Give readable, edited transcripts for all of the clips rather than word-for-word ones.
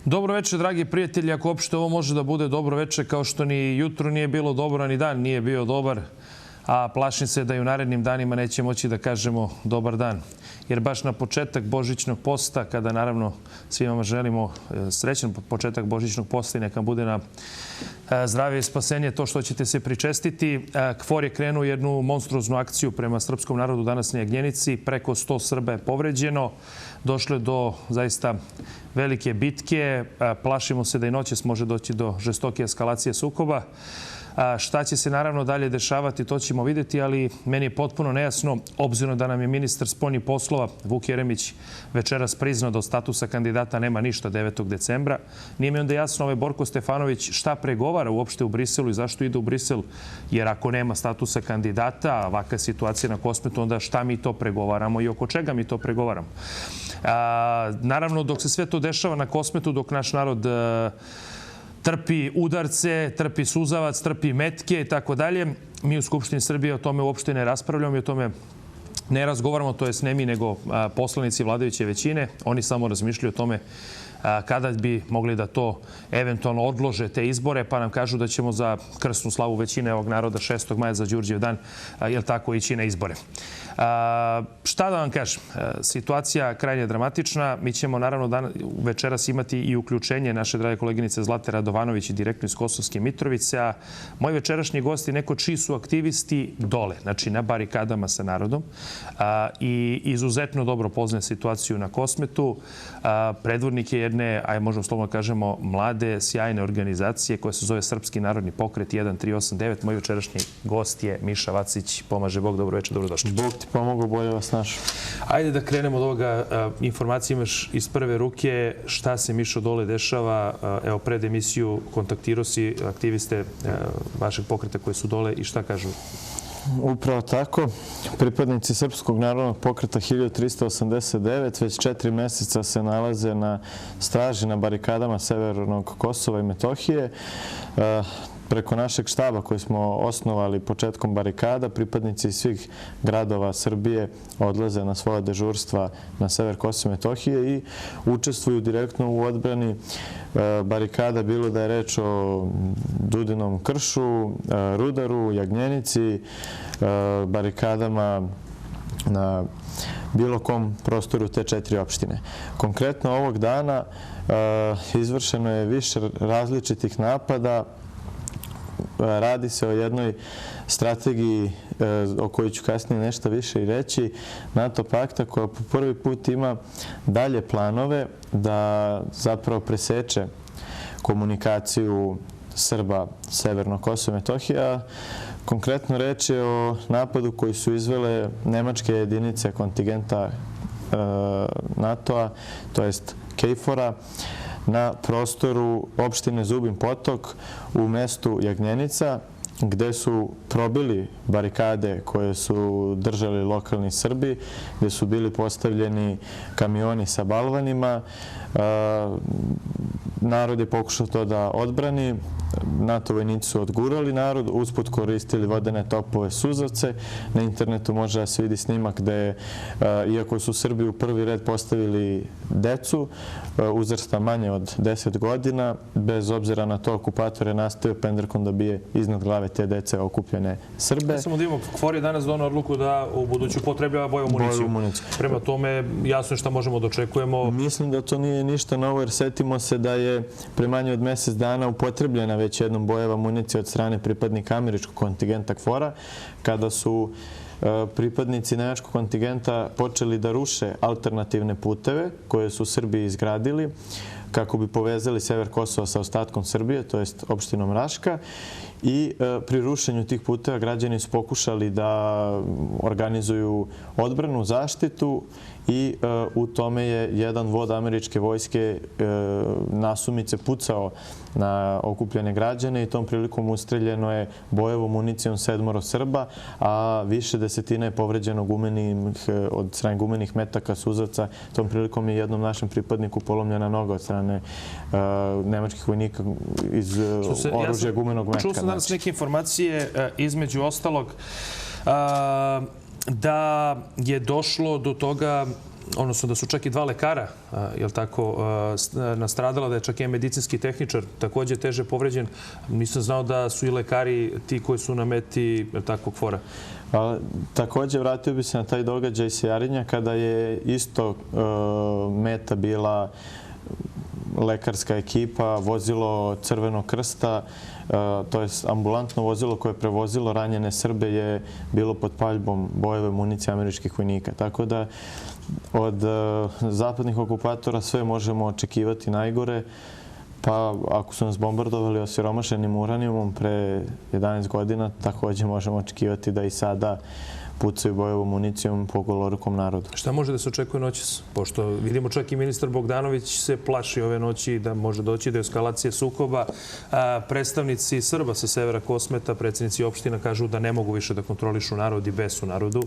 Dobro večer, dragi prijatelji. Ako uopšte ovo može da bude dobro večer, kao što ni jutro nije bilo dobro, ni dan nije bio dobar, a plašim se da i u narednim danima neće moći da kažemo dobar dan. Jer baš na početak božićnog posta, kada naravno svima želimo srećan početak božićnog posta i neka bude na zdravlje i spasenje to što ćete se pričestiti, KFOR je krenuo jednu monstruoznu akciju prema srpskom narodu danas na Jagnjenici. Preko 100 Srba je povređeno. Došlo je do zaista velike bitke. Plašimo se da i noćas može doći do žestoke eskalacije sukoba. Šta će se naravno dalje dešavati, to ćemo vidjeti, ali meni je potpuno nejasno, obzirom da nam je ministar spoljnih poslova Vuk Jeremić večeras priznao da od statusa kandidata nema ništa 9. decembra. Nije mi onda jasno ovaj Borko Stefanović šta pregovara uopšte u Briselu i zašto ide u Brisel, jer ako nema statusa kandidata, ovakva situacija na Kosmetu, onda šta mi to pregovaramo i oko čega mi to pregovaramo. Naravno, dok se sve to dešava na Kosmetu, dok naš narod trpi udarce, trpi suzavac, trpi metke i tako dalje, mi u Skupštini Srbije o tome uopšte ne raspravljamo i o tome ne razgovaramo, to jest ne mi, nego poslanici vladajuće većine. Oni samo razmišljaju o tome kada bi mogli da to eventualno odlože te izbore, pa nam kažu da ćemo za krsnu slavu većine ovog naroda 6. maja za Đurđev dan, jel tako, ići na izbore. Šta da vam kažem? Situacija krajnje dramatična. Mi ćemo naravno večeras imati i uključenje naše drage koleginice Zlate Radovanović direktno iz Kosovske Mitrovice. A moji večerašnji gosti neko čiji su aktivisti dole, znači na barikadama sa narodom i izuzetno dobro poznaje situaciju na Kosmetu. Predvodnik je jedne, aj možemo slobodno kažemo, mlade, sjajne organizacije koja se zove Srpski narodni pokret 1389. Moj večerašnji gost je Miša Vacić. Pomaže Bog, dobro večer, dobrodošli. Bog ti pomogao, bolje vas našao. Ajde da krenemo od ovoga. Informacije imaš iz prve ruke. Šta se, Mišo, dole dešava? Evo, pred emisiju kontaktirao si aktiviste vašeg pokreta koji su dole i šta kažu? Upravo tako. Pripadnici Srpskog narodnog pokreta 1389 već 4 mjeseca se nalaze na straži na barikadama severnog Kosova i Metohije. Preko našeg štaba koji smo osnovali početkom barikada, pripadnici svih gradova Srbije odlaze na svoja dežurstva na sever Kosova i Metohije i učestvuju direktno u odbrani barikada, bilo da je reč o Dudinom kršu, Rudaru, Jagnjenici, barikadama na bilo kom prostoru te 4 opštine. Konkretno ovog dana izvršeno je više različitih napada. Radi se o jednoj strategiji o kojoj ću kasnije nešto više i reći, NATO pakta koja po prvi put ima dalje planove da zapravo preseče komunikaciju Srba Severno Kosovo i Metohija. Konkretno reč je o napadu koji su izvele nemačke jedinice kontingenta NATO-a, to jest KFOR-a, na prostoru opštine Zubin Potok u mestu Jagnjenica, gde su probili barikade koje su držali lokalni Srbi, gde su bili postavljeni kamioni sa balvanima. Narod je pokušao to da odbrani. NATO vojnici su odgurali narod, usput koristili vodene topove suzavce. Na internetu može da se vidi snimak gde, iako su Srbi u prvi red postavili decu, uzrasta manje od 10 godina, bez obzira na to okupator je nastavio pendrekom da bije iznad glave te dece okupljene Srbe. Ja samo da imamo, KFOR je danas donao odluku da u buduću upotrebljava bojevu municiju. Prema tome, jasno je šta možemo da očekujemo. Mislim da to nije ništa novo, jer setimo se da je pre manje od mjesec dana upotrebljena već jednom bojeva municija od strane pripadnika američkog kontingenta KFOR-a, kada su pripadnici nemačkog kontingenta počeli da ruše alternativne puteve koje su Srbi izgradili kako bi povezali sever Kosova sa ostatkom Srbije, to jest opštinom Raška. I pri rušenju tih puteva građani su pokušali da organizuju odbranu, zaštitu i u tome je jedan vod američke vojske nasumice pucao na okupljene građane i tom prilikom ustreljeno je bojevom municijom 7 Srba, a više desetina je povređeno od strane gumenih metaka suzavca. Tom prilikom je jednom našem pripadniku polomljena noga od strane nemačkih vojnika iz oružja gumenog metka. Čuo sam danas neke informacije, između ostalog, da je došlo do toga, odnosno da su čak i 2 lekara, jel tako, nastradala, da je čak i medicinski tehničar također teže povređen. Nisam znao da su i lekari ti koji su na meti takvog fora. Također vratio bi se na taj događaj sa Jarinja kada je isto meta bila lekarska ekipa, vozilo Crvenog krsta, to je ambulantno vozilo koje je prevozilo ranjene Srbe je bilo pod paljbom bojeve municije američkih vojnika. Tako da od zapadnih okupatora sve možemo očekivati najgore. Pa ako su nas bombardovali osiromašenim uranijumom pre 11 godina, također možemo očekivati da i sada pucaju bojevom municijom po golorukom narodu. Šta može da se očekuje noćas? Pošto vidimo čak i ministar Bogdanović se plaši ove noći da može doći do eskalacije sukoba. Predstavnici Srba sa severa Kosmeta, predsjednici opština kažu da ne mogu više da kontrolišu narod i bes u narodu.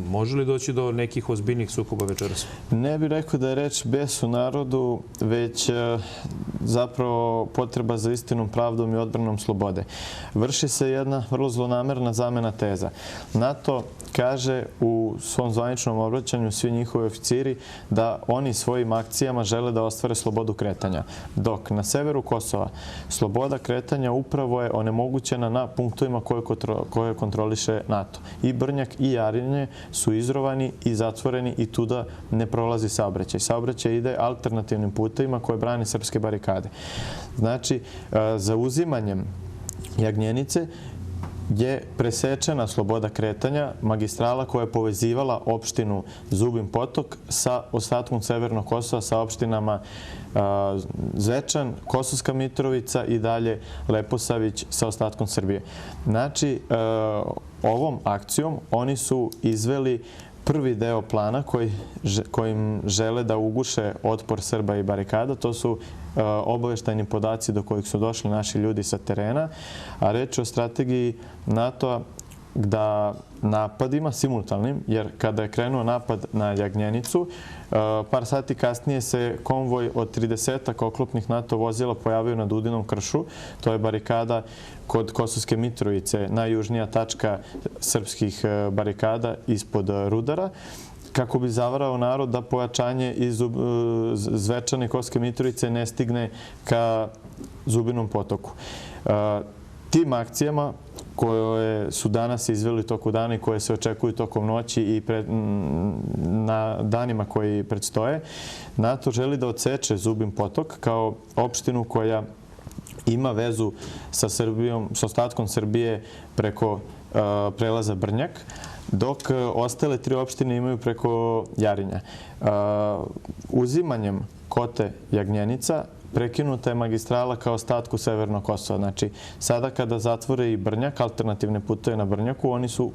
Može li doći do nekih ozbiljnih sukoba večeras? Ne bih rekao da je reč bes u narodu, već zapravo potreba za istinom, pravdom i odbranom slobode. Vrši se jedna vrlo zlonamerna zamena teza. NATO kaže u svom zvaničnom obraćanju, svi njihovi oficiri, da oni svojim akcijama žele da ostvare slobodu kretanja. Dok na severu Kosova sloboda kretanja upravo je onemogućena na punktovima koje kontroliše NATO. I Brnjak i Jarinje su izrovani i zatvoreni i tuda ne prolazi saobraćaj. Saobraćaj ide alternativnim putevima koje brani srpske barikade. Znači, zauzimanjem Jagnjenice je presečena sloboda kretanja, magistrala koja je povezivala opštinu Zubin Potok sa ostatkom Severnog Kosova, sa opštinama Zvečan, Kosovska Mitrovica i dalje Leposavić sa ostatkom Srbije. Znači, ovom akcijom oni su izveli prvi deo plana kojim žele da uguše otpor Srba i barikada. To su obaveštajni podaci do kojih su došli naši ljudi sa terena, a reč je o strategiji NATO-a da napadima simultanim, jer kada je krenuo napad na Jagnjenicu, par sati kasnije se konvoj od 30 oklopnih NATO vozila pojavio na Dudinom kršu. To je barikada kod Kosovske Mitrovice, najjužnija tačka srpskih barikada ispod Rudara, kako bi zavarao narod da pojačanje iz Zvečane Kosovske Mitrovice ne stigne ka Zubinom potoku. Tim akcijama koje su danas izveli toku dana i koje se očekuju tokom noći i na danima koji predstoje, NATO želi da odseče Zubin potok kao opštinu koja ima vezu sa Srbijom, sa ostatkom Srbije preko prelaza Brnjak, dok ostale 3 opštine imaju preko Jarinja. Uzimanjem kote Jagnjenica prekinuta je magistrala kao ostatku Severnog Kosova. Znači, sada kada zatvore i Brnjak, alternativne puteve na Brnjaku, oni su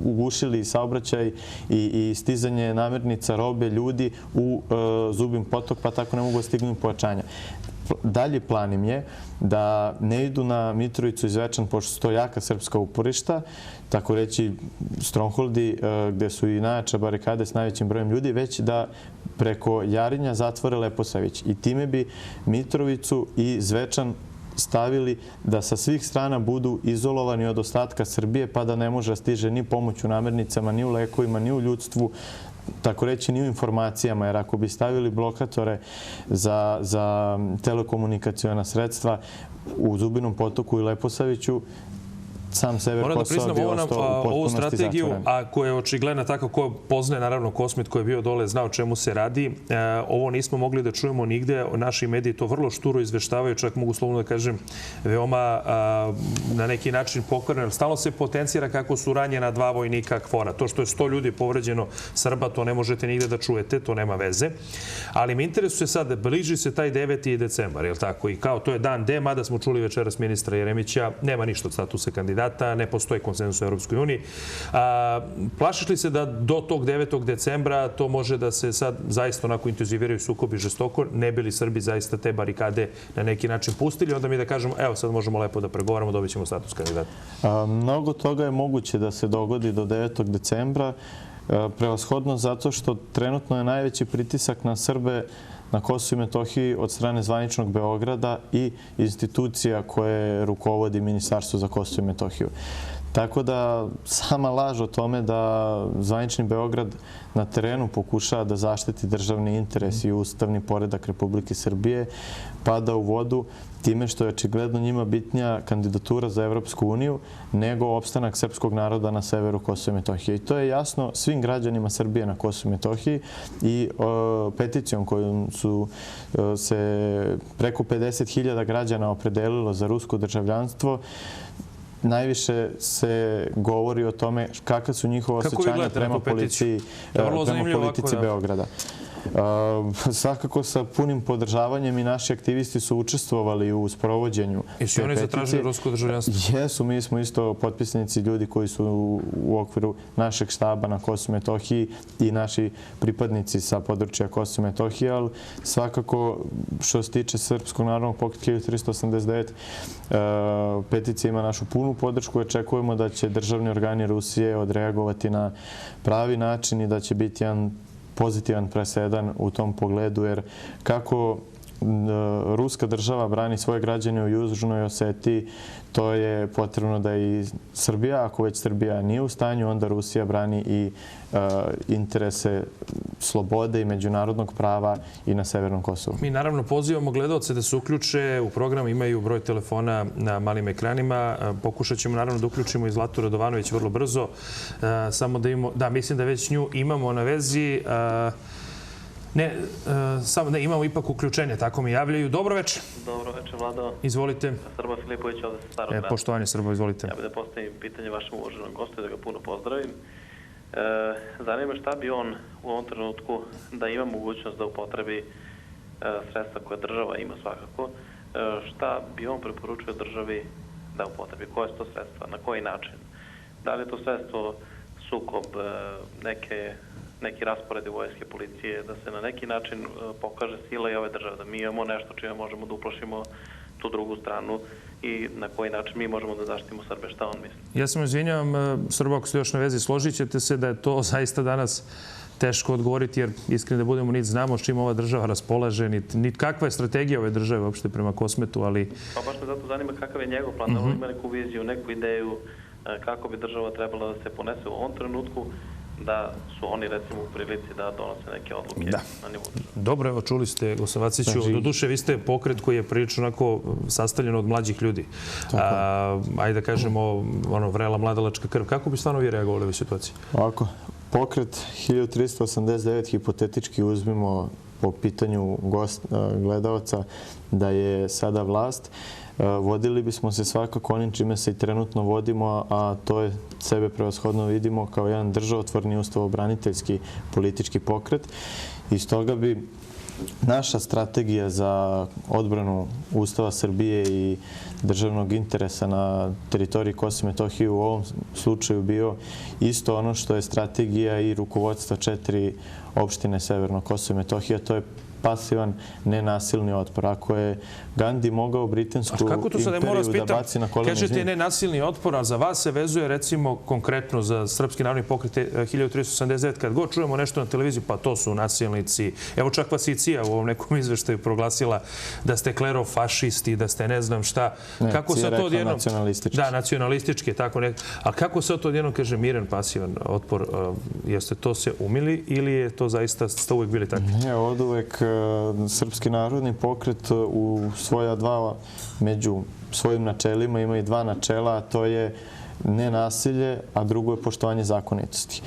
ugušili saobraćaj i stizanje namirnica, robe, ljudi u Zubin potok, pa tako ne mogu da stignu pojačanja. Dalji plan im je da ne idu na Mitrovicu i Zvečan, pošto su to jaka srpska uporišta, tako reći strongholdi gde su i najjače barikade s najvećim brojem ljudi, već da preko Jarinja zatvore Leposavić. I time bi Mitrovicu i Zvečan stavili da sa svih strana budu izolovani od ostatka Srbije, pa da ne može stiže ni pomoć u namirnicama, ni u lekovima, ni u ljudstvu, tako reći ni u informacijama, jer ako bi stavili blokatore za telekomunikacijona sredstva u Zubinom potoku i Leposaviću, sam sever Kosova bi ostao u potpunosti strategiju, zatvoren. a koja je očigledna tako ko poznaje, naravno Kosmet koji je bio dole, zna o čemu se radi. Ovo nismo mogli da čujemo nigde. Naši mediji to vrlo šturo izveštavaju, čak mogu slovno da kažem veoma na neki način pokvareno. Stalno se potencira kako su ranjena 2 vojnika KFOR-a. To što je 100 ljudi povređeno Srba, to ne možete nigde da čujete, to nema veze. Ali me interesuje sad, bliži se taj 9. decembar, je li tako? I kao to je dan D, mada smo čuli večeras ministra Jeremića, nema ništa od statusa kandidata, ne postoji konsenzus u Europskoj uniji. Plašiš li se da do tog 9. decembra to može da se sad zaista onako intenziviraju sukobi žestoko, ne bi li Srbi zaista te barikade na neki način pustili, onda mi da kažemo, evo sad možemo lepo da pregovaramo, dobit ćemo status kandidata? Mnogo toga je moguće da se dogodi do 9. decembra, prevashodno zato što trenutno je najveći pritisak na Srbe na Kosovu i Metohiji od strane zvaničnog Beograda i institucija koje rukovodi Ministarstvo za Kosovo i Metohiju. Tako da sama laž o tome da zvanični Beograd na terenu pokušava da zaštiti državni interes i ustavni poredak Republike Srbije pada u vodu time što je očigledno njima bitnija kandidatura za Evropsku uniju nego opstanak srpskog naroda na severu Kosova i Metohije. I to je jasno svim građanima Srbije na Kosovu i Metohiji i peticijom kojom su se preko 50.000 građana opredelilo za rusko državljanstvo. Najviše se govori o tome kakva su njihova osjećanja prema politici Beograda. Svakako sa punim podržavanjem i naši aktivisti su učestvovali u sprovođenju te peticije. I oni zatražili rusko državljanstvo? Jesu, mi smo isto potpisnici ljudi koji su u okviru našeg štaba na Kosovu i Metohiji i naši pripadnici sa područja Kosova i Metohije, ali svakako što se tiče Srpskog narodnog pokreta 1389, peticija ima našu punu podršku. Očekujemo da će državni organi Rusije odreagovati na pravi način i da će biti jedan pozitivan presedan u tom pogledu, jer kako ruska država brani svoje građane u Južnoj Osetiji, to je potrebno da i Srbija, ako već Srbija nije u stanju, onda Rusija brani i interese slobode i međunarodnog prava i na Severnom Kosovu. Mi naravno pozivamo gledalce da se uključe u program, imaju broj telefona na malim ekranima. Pokušat ćemo naravno da uključimo i Zlatu Radovanović vrlo brzo. Samo da imamo, da, mislim da već nju imamo na vezi. Ne, samo da imamo ipak uključenje, tako mi javljaju. Dobro večer. Dobro večer, Vlado. Izvolite. Srba Filipović ovde sa Starog grada. Poštovanje Srba, izvolite. Ja bih da postavim pitanje vašem uvaženom gostu i da ga puno pozdravim. Zanima šta bi on u ovom trenutku, da ima mogućnost da upotrebi sredstva koje država ima svakako, šta bi on preporučio državi da upotrebi? Koje su to sredstva? Na koji način? Da li je to sredstvo sukob neki rasporedi vojske, policije, da se na neki način pokaže sila i ove države, da mi imamo nešto čime možemo da uplašimo tu drugu stranu i na koji način mi možemo da zaštitimo Srbe. Šta on misli? Ja sam izvinjavam, Srba, ako ste još na vezi, složit ćete se da je to zaista danas teško odgovoriti, jer iskreno da budemo, niti znamo s čim ova država raspolaže, niti kakva je strategija ove države uopšte prema Kosmetu, ali... Pa baš me zato zanima kakav je njegov plan, da on ima neku viziju, neku ideju, kako bi država trebala da se ponese u ovom trenutku, da su oni recimo u prilici da donose neke odluke na nivou države. Dobro, evo čuli ste, gospodin Vaciću, doduše vi ste pokret koji je prilično onako sastavljen od mlađih ljudi. Ajde da kažemo, vrela mladalačka krv. Kako bi stvarno vi reagovali u ovoj situaciji? Ovako, pokret 1389 hipotetički uzmimo po pitanju gledalca da je sada vlast. Vodili bismo se svakako onim čime se i trenutno vodimo, a to je sebe prevashodno vidimo kao jedan državotvorni ustavobraniteljski politički pokret. I stoga bi naša strategija za odbranu Ustava Srbije i državnog interesa na teritoriji Kosova i Metohije u ovom slučaju bio isto ono što je strategija i rukovodstva 4 opštine Severno Kosovo i Metohija. To je pasivan, nenasilni otpor. Ako je Gandhi mogao britansku imperiju da baci na kolena... Kažete nenasilni otpor, a za vas se vezuje recimo konkretno za Srpski narodni pokret 1389. Kad god čujemo nešto na televiziji, pa to su nasilnici. Evo čak vas i CIA u ovom nekom izveštaju proglasila da ste klerofašisti, da ste ne znam šta. Ne, CIA je rekla nacionalistički. Da, nacionalistički, tako nekako. A kako se to odjednom kaže miran, pasivan otpor? Jeste to se umili ili je to zaista ste uvijek bili takvi? Ne, od uvek Srpski narodni pokret u svoja dva, među svojim načelima ima i dva načela, a to je nenasilje, a drugo je poštovanje zakonitosti.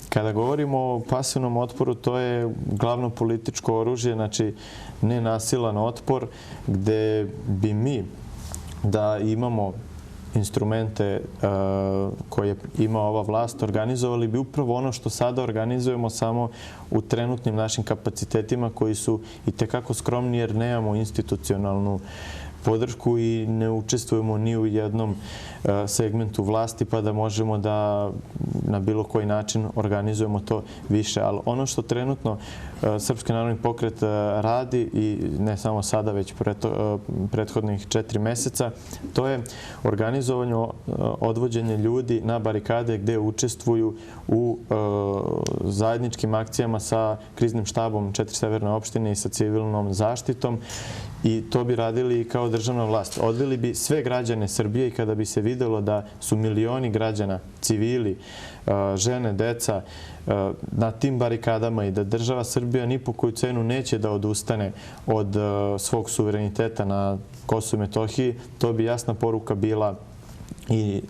Kada govorimo o pasivnom otporu, to je glavno političko oružje, znači nenasilan otpor, gde bi mi da imamo instrumente koje ima ova vlast, organizovali bi upravo ono što sada organizujemo, samo u trenutnim našim kapacitetima koji su i tekako skromni jer nemamo institucionalnu podršku i ne učestvujemo ni u jednom segmentu vlasti pa da možemo da na bilo koji način organizujemo to više. Ali ono što trenutno Srpski narodni pokret radi i ne samo sada, već prethodnih 4 meseca, to je organizovanje, odvođenje ljudi na barikade gde učestvuju u zajedničkim akcijama sa kriznim štabom 4 severne opštine i sa civilnom zaštitom. I to bi radili kao državna vlast. Odveli bi sve građane Srbije i kada bi se videlo da su milioni građana, civili, žene, deca na tim barikadama i da država Srbija ni po koju cenu neće da odustane od svog suvereniteta na Kosovu i Metohiji, to bi jasna poruka bila i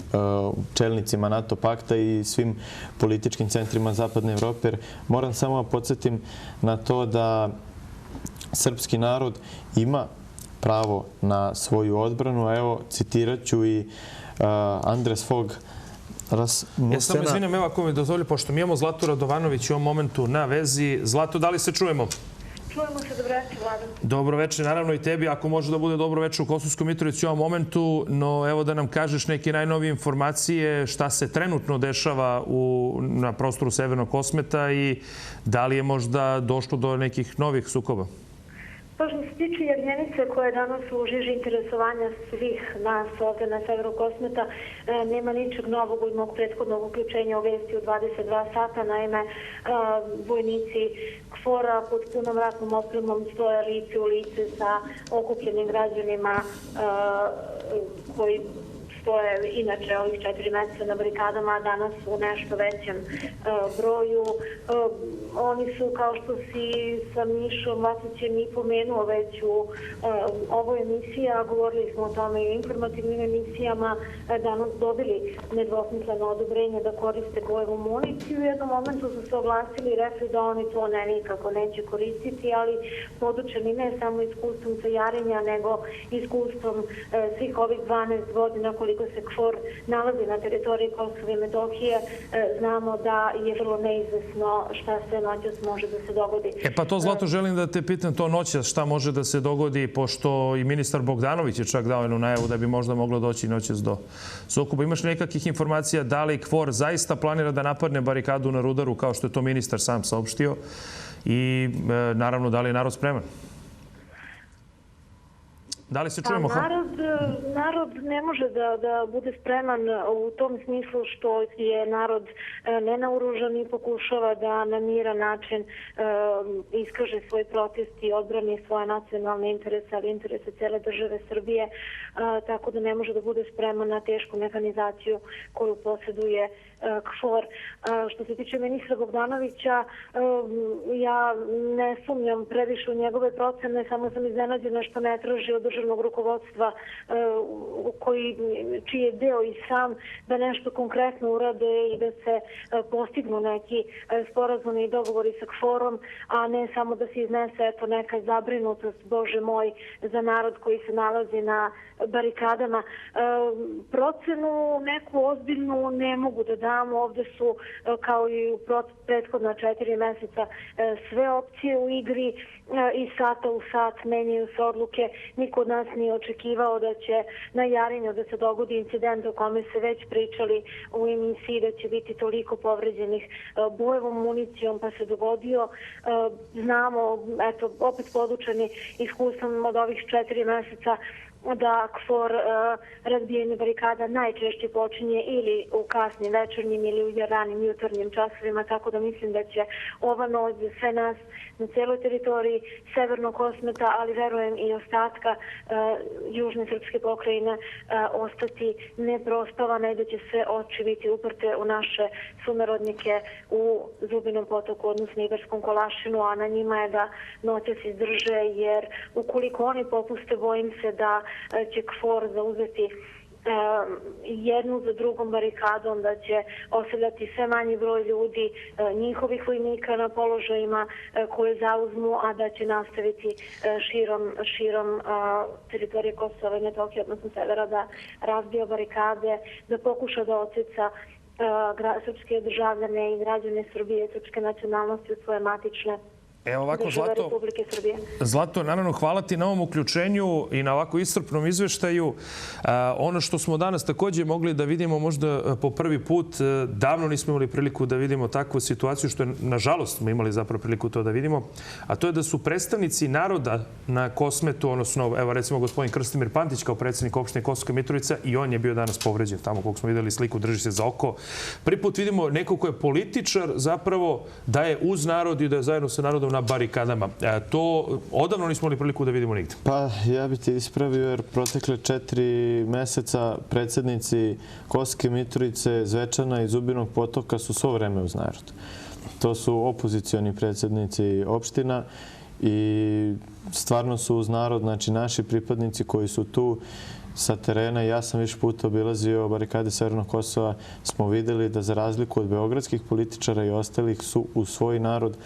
čelnicima NATO pakta i svim političkim centrima Zapadne Evrope. Moram samo da podsjetim na to da srpski narod ima pravo na svoju odbranu. Evo, citirat ću i Andres Fogh. Ja samo izvinjam, evo ako mi dozvoli, pošto mi imamo Zlatu Radovanović u ovom momentu na vezi. Zlato, da li se čujemo? Čujemo se, dobro večer, Vladan. Dobro večer, naravno i tebi, ako može da bude dobro večer u Kosovskoj Mitrovici u ovom momentu, no evo da nam kažeš neke najnovije informacije šta se trenutno dešava na prostoru Severnog Kosmeta i da li je možda došlo do nekih novih sukoba? Pa što se tiče Jarnjenice koja je danas u žiži interesovanja svih nas ovdje na severu Kosmeta, nema ničeg novog od mog prethodnog uključenja u vesti u 22 sata. Naime, vojnici KFOR-a pod punom ratnom opremom stoje lice u lice sa okupljenim građanima koji stoje inače ovih 4 meseca na barikadama, a danas u nešto većem broju. Oni su, kao što si sa Mišom Vasićem i pomenuo već u ovoj emisiji, a govorili smo o tome i u informativnim emisijama, danas dobili nedvosmisleno odobrenje da koriste bojevu municiju. U jednom momentu su se oglasili i rekli da oni to nikako neće koristiti, ali podučeni ne samo iskustvom cajarenja, nego iskustvom svih ovih 12 godina koliko se KFOR nalazi na teritoriji Kosova i Metohije, znamo da je vrlo neizvesno šta se noćas može da se dogodi. Pa to, Zlato, želim da te pitam to noćas šta može da se dogodi, pošto i ministar Bogdanović je čak dao jednu najavu da bi možda moglo doći noćas do sukoba. Imaš nekakvih informacija da li KFOR zaista planira da napadne barikadu na Rudaru, kao što je to ministar sam saopštio, i naravno da li je narod spreman? Da li se čujemo? Narod ne može da bude spreman u tom smislu što je narod nenaoružan i pokušava da na miran način iskaže svoj protest i odbrani svoje nacionalne interese, ali interese cele države Srbije, tako da ne može da bude spreman na tešku mehanizaciju koju posjeduje KFOR. Što se tiče ministra Bogdanovića, ja ne sumnjam previše u njegove procene, samo sam iznenađena što ne traži od državnog rukovodstva čiji je deo i sam da nešto konkretno urade i da se postignu neki sporazumi i dogovori sa KFOR-om, a ne samo da se iznese neka zabrinutost, Bože moj, za narod koji se nalazi na barikadama. Procenu neku ozbiljnu ne mogu da dam. Ovde su, kao i u prethodna 4 meseca, sve opcije u igri i sata u sat menjaju se odluke. Niko od nas nije očekivao da će na Jarinju da se dogodi incident o kome se već pričali u emisiji, da će biti toliko povređenih bojevom municijom, pa se dogodio. Znamo, eto, opet podučeni iskustvom od ovih 4 meseca, da KFOR razbijanje barikada najčešće počinje ili u kasnim večernjim ili u ranim jutarnjim časovima, tako da mislim da će ova noć za sve nas na celoj teritoriji Severnog Kosmeta, ali verujem i ostatka južne srpske pokrajine, ostati neprospavane i da će sve oči biti uprte u naše sunarodnike u Zubinom potoku, odnosno Ibarskom Kolašinu, a na njima je da noćas izdrže, jer ukoliko oni popuste, bojim se da će KFOR zauzeti jednu za drugom barikadom, da će ostavljati sve manji broj ljudi, njihovih vojnika na položajima koje zauzmu, a da će nastaviti širom teritorije Kosova i Metohije, odnosno severa, da razbija barikade, da pokuša da oceca srpske državljane i građane Srbije, srpske nacionalnosti u svoje matične Evo ovako, države Republike Srbije. Zlato, naravno, hvala ti na ovom uključenju i na ovako iscrpnom izveštaju. Ono što smo danas također mogli da vidimo možda po prvi put, davno nismo imali priliku da vidimo takvu situaciju, što je, nažalost, smo imali zapravo priliku to da vidimo, a to je da su predstavnici naroda na Kosmetu, odnosno, evo recimo gospodin Krstimir Pantić kao predsjednik opštine Kosovska Mitrovica, i on je bio danas povređen tamo, koliko smo videli sliku, drži se za oko. Prvi put vidimo neko ko je političar zapravo da je uz narod i da je zajedno sa narodom na barikadama. To odavno nismo imali priliku da vidimo nigde. Pa ja bih ti ispravio jer protekle 4 meseca predsjednici Kosovske Mitrovice, Zvečana i Zubinog Potoka su svo vreme uz narod. To su opozicioni predsjednici opština i stvarno su uz narod, znači naši pripadnici koji su tu sa terena. Ja sam više puta obilazio barikade Severnog Kosova. Smo videli da za razliku od beogradskih političara i ostalih su u svoj narod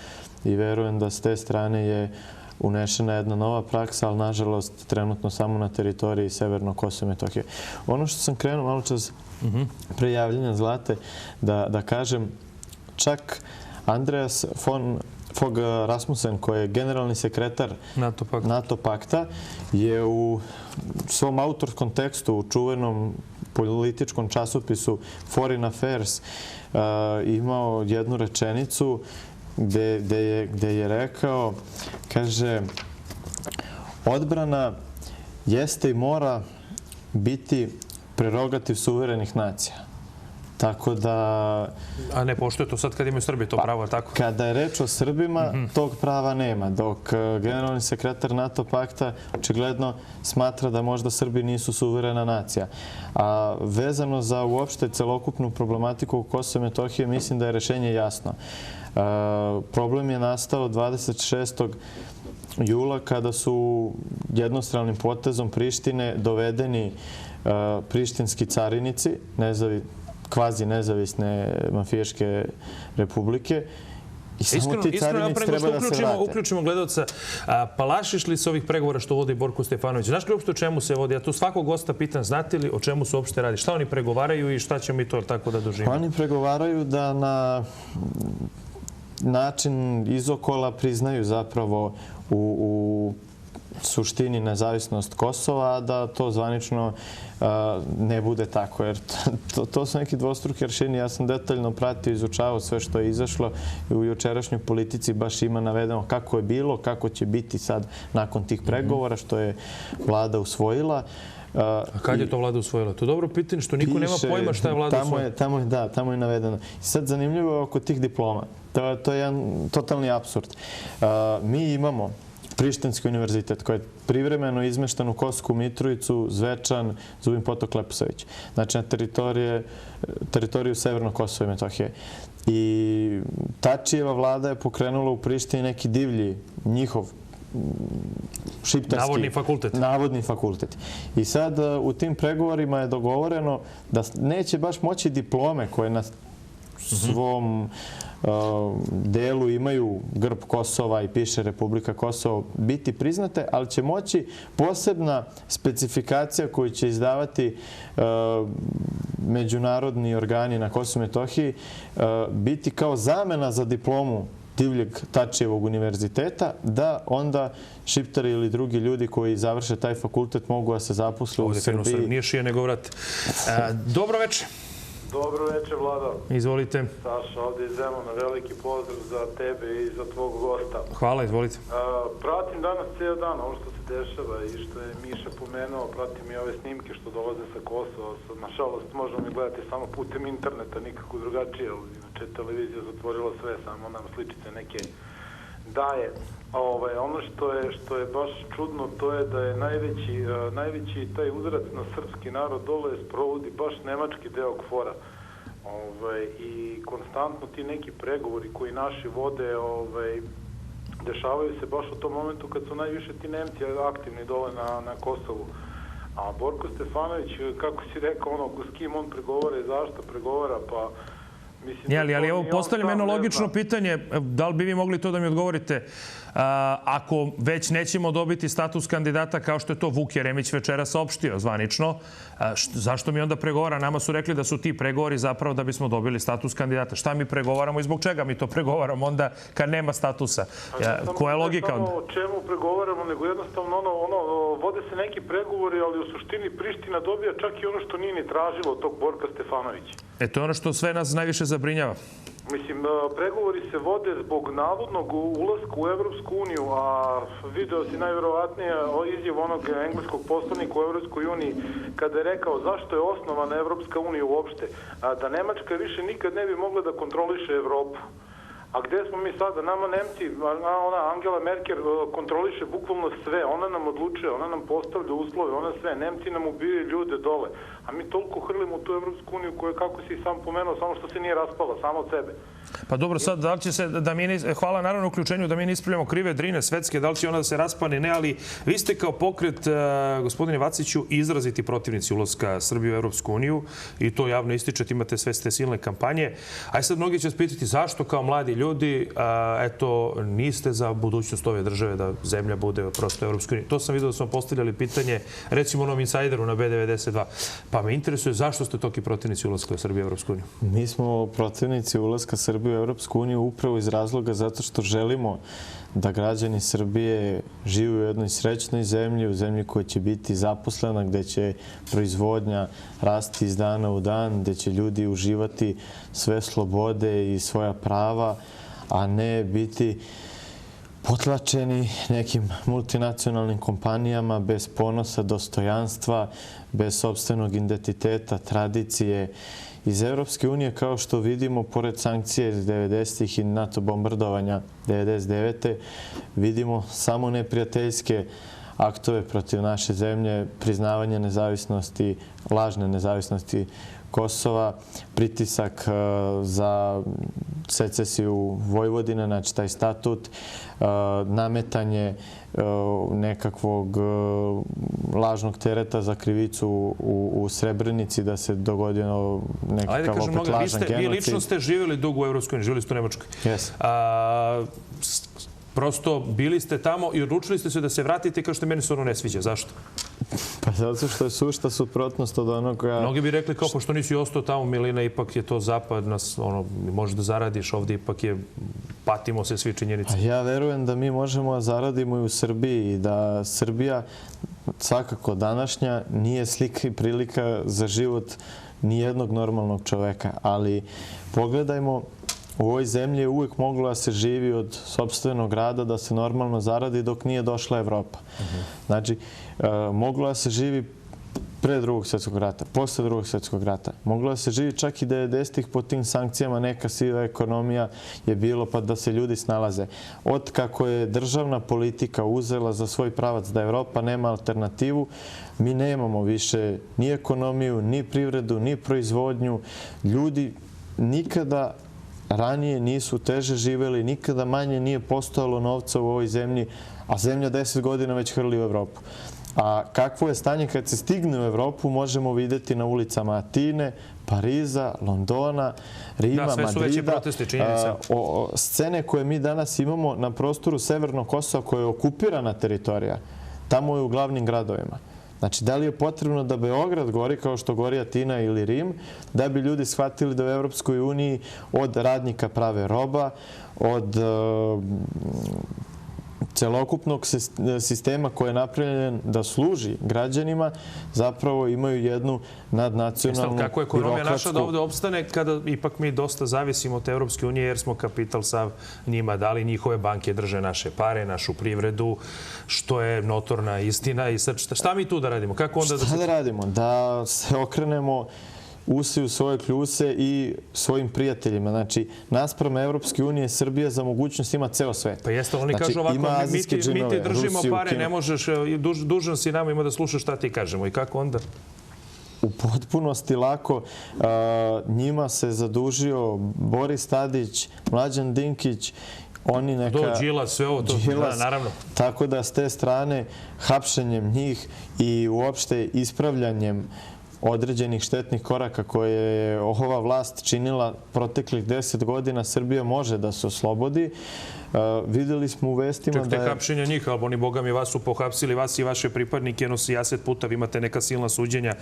i verujem da s te strane je unešena jedna nova praksa, ali nažalost trenutno samo na teritoriji Severnog Kosova i Metohije. Ono što sam krenuo malo čas prejavljenja Zlate da kažem, čak Andreas Fogh Rasmussen, koji je generalni sekretar NATO pakta, je u svom autorskom tekstu u čuvenom političkom časopisu Foreign Affairs imao jednu rečenicu gde je rekao, kaže, odbrana jeste i mora biti prerogativ suverenih nacija. Tako da... A ne poštuje to sad kad imaju Srbije to pravo, tako? Kada je reč o Srbima, tog prava nema. Dok generalni sekretar NATO pakta očigledno smatra da možda Srbi nisu suverena nacija. A vezano za uopšte celokupnu problematiku Kosova i Metohije, mislim da je rešenje jasno. Problem je nastao 26. jula kada su jednostranim potezom Prištine dovedeni prištinski carinici, kvazi nezavisne mafijaške republike. Iskreno, prema što uključimo gledalca, plašiš li se ovih pregovora što vodi Borko Stefanović? Znaš li uopšte o čemu se vodi? Ja tu svakog gosta pitam, znate li o čemu se uopšte radi? Šta oni pregovaraju i šta ćemo mi to tako da doživimo? Oni pregovaraju da na način izokola priznaju zapravo u suštini nezavisnost Kosova, a da to zvanično ne bude tako. Jer to su neki dvostruki rešenja. Ja sam detaljno pratio i izučavao sve što je izašlo i u jučerašnjoj politici baš ima navedeno kako je bilo, kako će biti sad nakon tih pregovora, što je vlada usvojila. A kad je to vlada usvojila? To je dobro pitanje što niko nema pojma šta je vlada usvojila. Da, tamo je navedeno. Sad zanimljivo je oko tih diploma. To je jedan totalni apsurd. Mi imamo Prištinski univerzitet koji je privremeno izmešten u Kosovsku Mitrovicu, Zvečan, Zubin Potok, Leposavić. Znači na teritoriju Severnog Kosova i Metohije. I Tačijeva vlada je pokrenula u Prištini neki divlji, njihov šiptarski... Navodni fakultet. I sad u tim pregovorima je dogovoreno da neće baš moći diplome koje na svom delu imaju grb Kosova i piše Republika Kosovo biti priznate, ali će moći posebna specifikacija koju će izdavati međunarodni organi na Kosovu i Metohiji biti kao zamena za diplomu divljeg Tačijevog univerziteta, da onda šiptari ili drugi ljudi koji završe taj fakultet mogu da se zaposle u Srbiji. Nije šije nego vrat. Dobro večer. Dobro večer, Vlado. Izvolite. Saša, ovdje iz Zemuna, veliki pozdrav za tebe i za tvog gosta. Hvala, izvolite. Pratim danas cijel dan ovo što se dešava i što je Miša pomenuo, pratim i ove snimke što dolaze sa Kosova. Nažalost, možemo mi gledati samo putem interneta, nikako drugačije. Inače, televizija zatvorila sve, samo nam sličice neke daje. Ono što je baš čudno, to je da je najveći taj udarac na srpski narod dole sprovodi baš nemački deo KFOR-a. I konstantno ti neki pregovori koji naši vode dešavaju se baš u tom momentu kad su najviše ti Nemci aktivni dole na Kosovu. A Borko Stefanović, kako si rekao, s kim on pregovara i zašto pregovara, pa Ali evo postavljam jedno logično pitanje. Da li bi vi mogli to da mi odgovorite? Ako već nećemo dobiti status kandidata kao što je to Vuk Jeremić večera saopštio zvanično, zašto mi onda pregovara? Nama su rekli da su ti pregovori zapravo da bismo dobili status kandidata. Šta mi pregovaramo i zbog čega mi to pregovaramo onda kad nema statusa? Koja je logika onda? O čemu pregovaramo, nego jednostavno vode se neki pregovori, ali u suštini Priština dobija čak i ono što nije ni tražilo od tog Borka Stefanovića. To je ono što sve nas najviše zabrinjava. Mislim, pregovori se vode zbog navodnog ulaska u Evropsku uniju, a video si najverovatnije izjavu onog engleskog poslanika u Evropskoj uniji kada je rekao zašto je osnovana Evropska unija uopšte, da Nemačka više nikad ne bi mogla da kontroliše Evropu. A gde smo mi sada? Nama Nemci, ona Angela Merkel kontroliše bukvalno sve. Ona nam odlučuje, ona nam postavlja uslove, ona sve. Nemci nam ubijaju ljude dole. A mi toliko hrlimo u tu Evropsku uniju koja, kako si sam pomenuo, samo što se nije raspala, samo od sebe. Pa dobro, sad, da li će se, hvala naravno uključenju, da mi ne ispravljamo krive drine svetske, da li će ona da se raspane, ne, ali vi ste kao pokret, gospodine Vaciću, izraziti protivnici ulaska Srbije u Evropsku uniju i to javno ističete, imate sve te silne kampanje. A sad mnogi će vas pitati zašto kao mladi ljudi, niste za budućnost ove države da zemlja bude prosto u Evropskoj uniji. To sam vidio da smo postavljali pitanje, recimo onom insajderu na B92. Pa me interesuje zašto ste toki protivnici ulaska Srbije u Evropsku uniju? Mi smo protivnici ulaska Srbije u Evropsku uniju upravo iz razloga zato što želimo da građani Srbije žive u jednoj srećnoj zemlji, u zemlji koja će biti zaposlena, gde će proizvodnja rasti iz dana u dan, gde će ljudi uživati sve slobode i svoja prava, a ne biti potlačeni nekim multinacionalnim kompanijama bez ponosa, dostojanstva, bez sopstvenog identiteta, tradicije. Iz Evropske unije, kao što vidimo, pored sankcije iz 90-ih i NATO bombardovanja 99. vidimo samo neprijateljske aktove protiv naše zemlje, priznavanje nezavisnosti, lažne nezavisnosti Kosova, pritisak za secesiju Vojvodine, znači taj statut, nametanje nekakvog lažnog tereta za krivicu u Srebrenici, da se dogodio nekakav opet lažan genocid. Vi lično ste živjeli dugo u Evropskoj uniji, živjeli ste u Nemačkoj. Prosto bili ste tamo i odlučili ste se da se vratite i kao što meni se ono ne sviđa. Zašto? Pa zato što je sušta suprotnost od onoga... Mnogi bi rekli kao pošto nisi ostao tamo, Milina, ipak je to zapad, može da zaradiš, ovdje ipak je, patimo se svi činjenice. Ja verujem da mi možemo da zaradimo i u Srbiji i da Srbija, svakako današnja, nije slika i prilika za život nijednog normalnog čoveka. Ali pogledajmo, u ovoj zemlji je uvijek moglo da se živi od sopstvenog rada, da se normalno zaradi dok nije došla Evropa. Znači, moglo da se živi pre Drugog svjetskog rata, posle Drugog svjetskog rata. Moglo da se živi čak i 90-ih pod tim sankcijama, neka siva ekonomija je bilo pa da se ljudi snalaze. Od kako je državna politika uzela za svoj pravac da Evropa nema alternativu, mi nemamo više ni ekonomiju, ni privredu, ni proizvodnju. Ljudi nikada ranije nisu teže živeli, nikada manje nije postojalo novca u ovoj zemlji, a zemlja 10 godina već hrli u Evropu. A kakvo je stanje kad se stigne u Evropu možemo vidjeti na ulicama Atine, Pariza, Londona, Rima, Madrida. Da, sve su veće proteste, činjenica. Scene koje mi danas imamo na prostoru Severnog Kosova, koja je okupirana teritorija, tamo je u glavnim gradovima. Znači, da li je potrebno da Beograd gori kao što gori Atina ili Rim, da bi ljudi shvatili da u Evropskoj uniji od radnika prave roba, od celokupnog sistema koji je napravljen da služi građanima, zapravo imaju jednu nadnacionalnu birokratsku... Kako je ekonomija naša da ovde opstane kada ipak mi dosta zavisimo od Evropske unije jer smo kapital sav njima dali, njihove banke drže naše pare, našu privredu, što je notorna istina. I sad šta mi tu da radimo? Šta da radimo? Da se okrenemo usi u svoje kljuse i svojim prijateljima. Znači, naspram Evropske unije, Srbija za mogućnost ima ceo svet. Pa jeste, oni kažu ovako, mi ti držimo pare, ne možeš, dužan si nama, ima da slušaš šta ti kažemo. I kako onda? U potpunosti lako. Njima se zadužio Boris Tadić, Mlađan Dinkić, oni neka... Đilas, sve ovo, naravno. Tako da s te strane, hapšenjem njih i uopšte ispravljanjem određenih štetnih koraka koje je ova vlast činila proteklih 10 godina, Srbija može da se oslobodi. Videli smo u vestima da Čekajte hapšenja njih, ali oni boga mi vas su pohapsili, vas i vaše pripadnike, jedno 70 puta, vi imate neka silna suđenja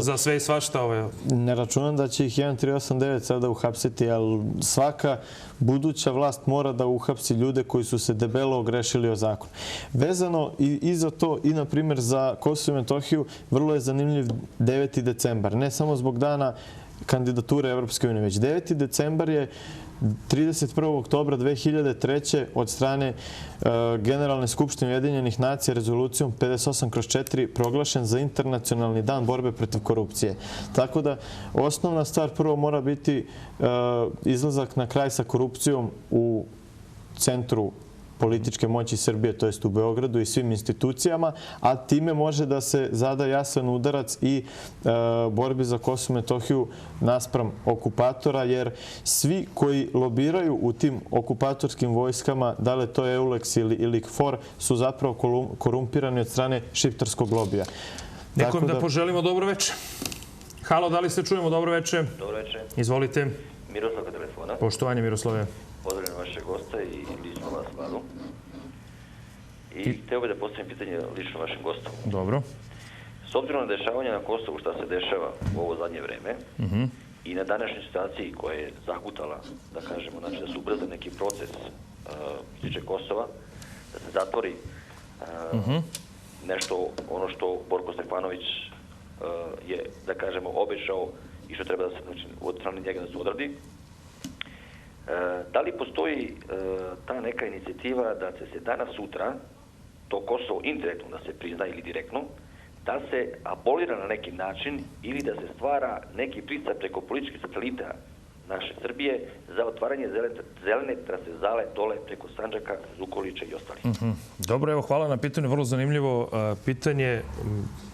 za sve i svašta. Ne računam da će ih 1389 sada uhapsiti, ali svaka buduća vlast mora da uhapsi ljude koji su se debelo ogrešili o zakon. Vezano i za to, i na primjer za Kosovo i Metohiju, vrlo je zanimljiv 9. decembar. Ne samo zbog dana kandidature Evropske unije, već 9. decembar je 31. oktobra 2003. od strane Generalne skupštine Ujedinjenih nacija rezolucijom 58/4 proglašen za internacionalni dan borbe protiv korupcije. Tako da osnovna stvar prvo mora biti izlazak na kraj sa korupcijom u centru političke moći Srbije, to jest u Beogradu i svim institucijama, a time može da se zada jasan udarac i borbi za Kosovo i Metohiju naspram okupatora, jer svi koji lobiraju u tim okupatorskim vojskama, da li to je EULEX ili KFOR, su zapravo korumpirani od strane šiptarskog lobija. Nekom da poželimo dobro večer. Halo, da li se čujemo? Dobro večer. Dobro večer. Izvolite. Miroslav kod telefona. Poštovanje, Miroslave. Pozdravljam vašeg gosta i lično vas Vladu. I hteo bih da postavim pitanje lično vašem gostu. Dobro. S obzirom na dešavanja na Kosovu, šta se dešava u ovo zadnje vreme i na današnjoj situaciji koja je zagutala, da kažemo, znači da se ubrza neki proces tiče Kosova, da se zatvori nešto, ono što Borko Stefanović je, da kažemo, obećao i što treba da se, znači, od strane njega da se odradi. Da li postoji ta neka inicijativa da će se danas sutra to Kosovo indirektno da se prizna ili direktno, da se abolira na neki način ili da se stvara neki pritisak preko političkih satelita naše Srbije za otvaranje zelene transverzale dole preko Sandžaka, Zukorlića i ostalih? Dobro, evo, hvala na pitanju. Vrlo zanimljivo pitanje.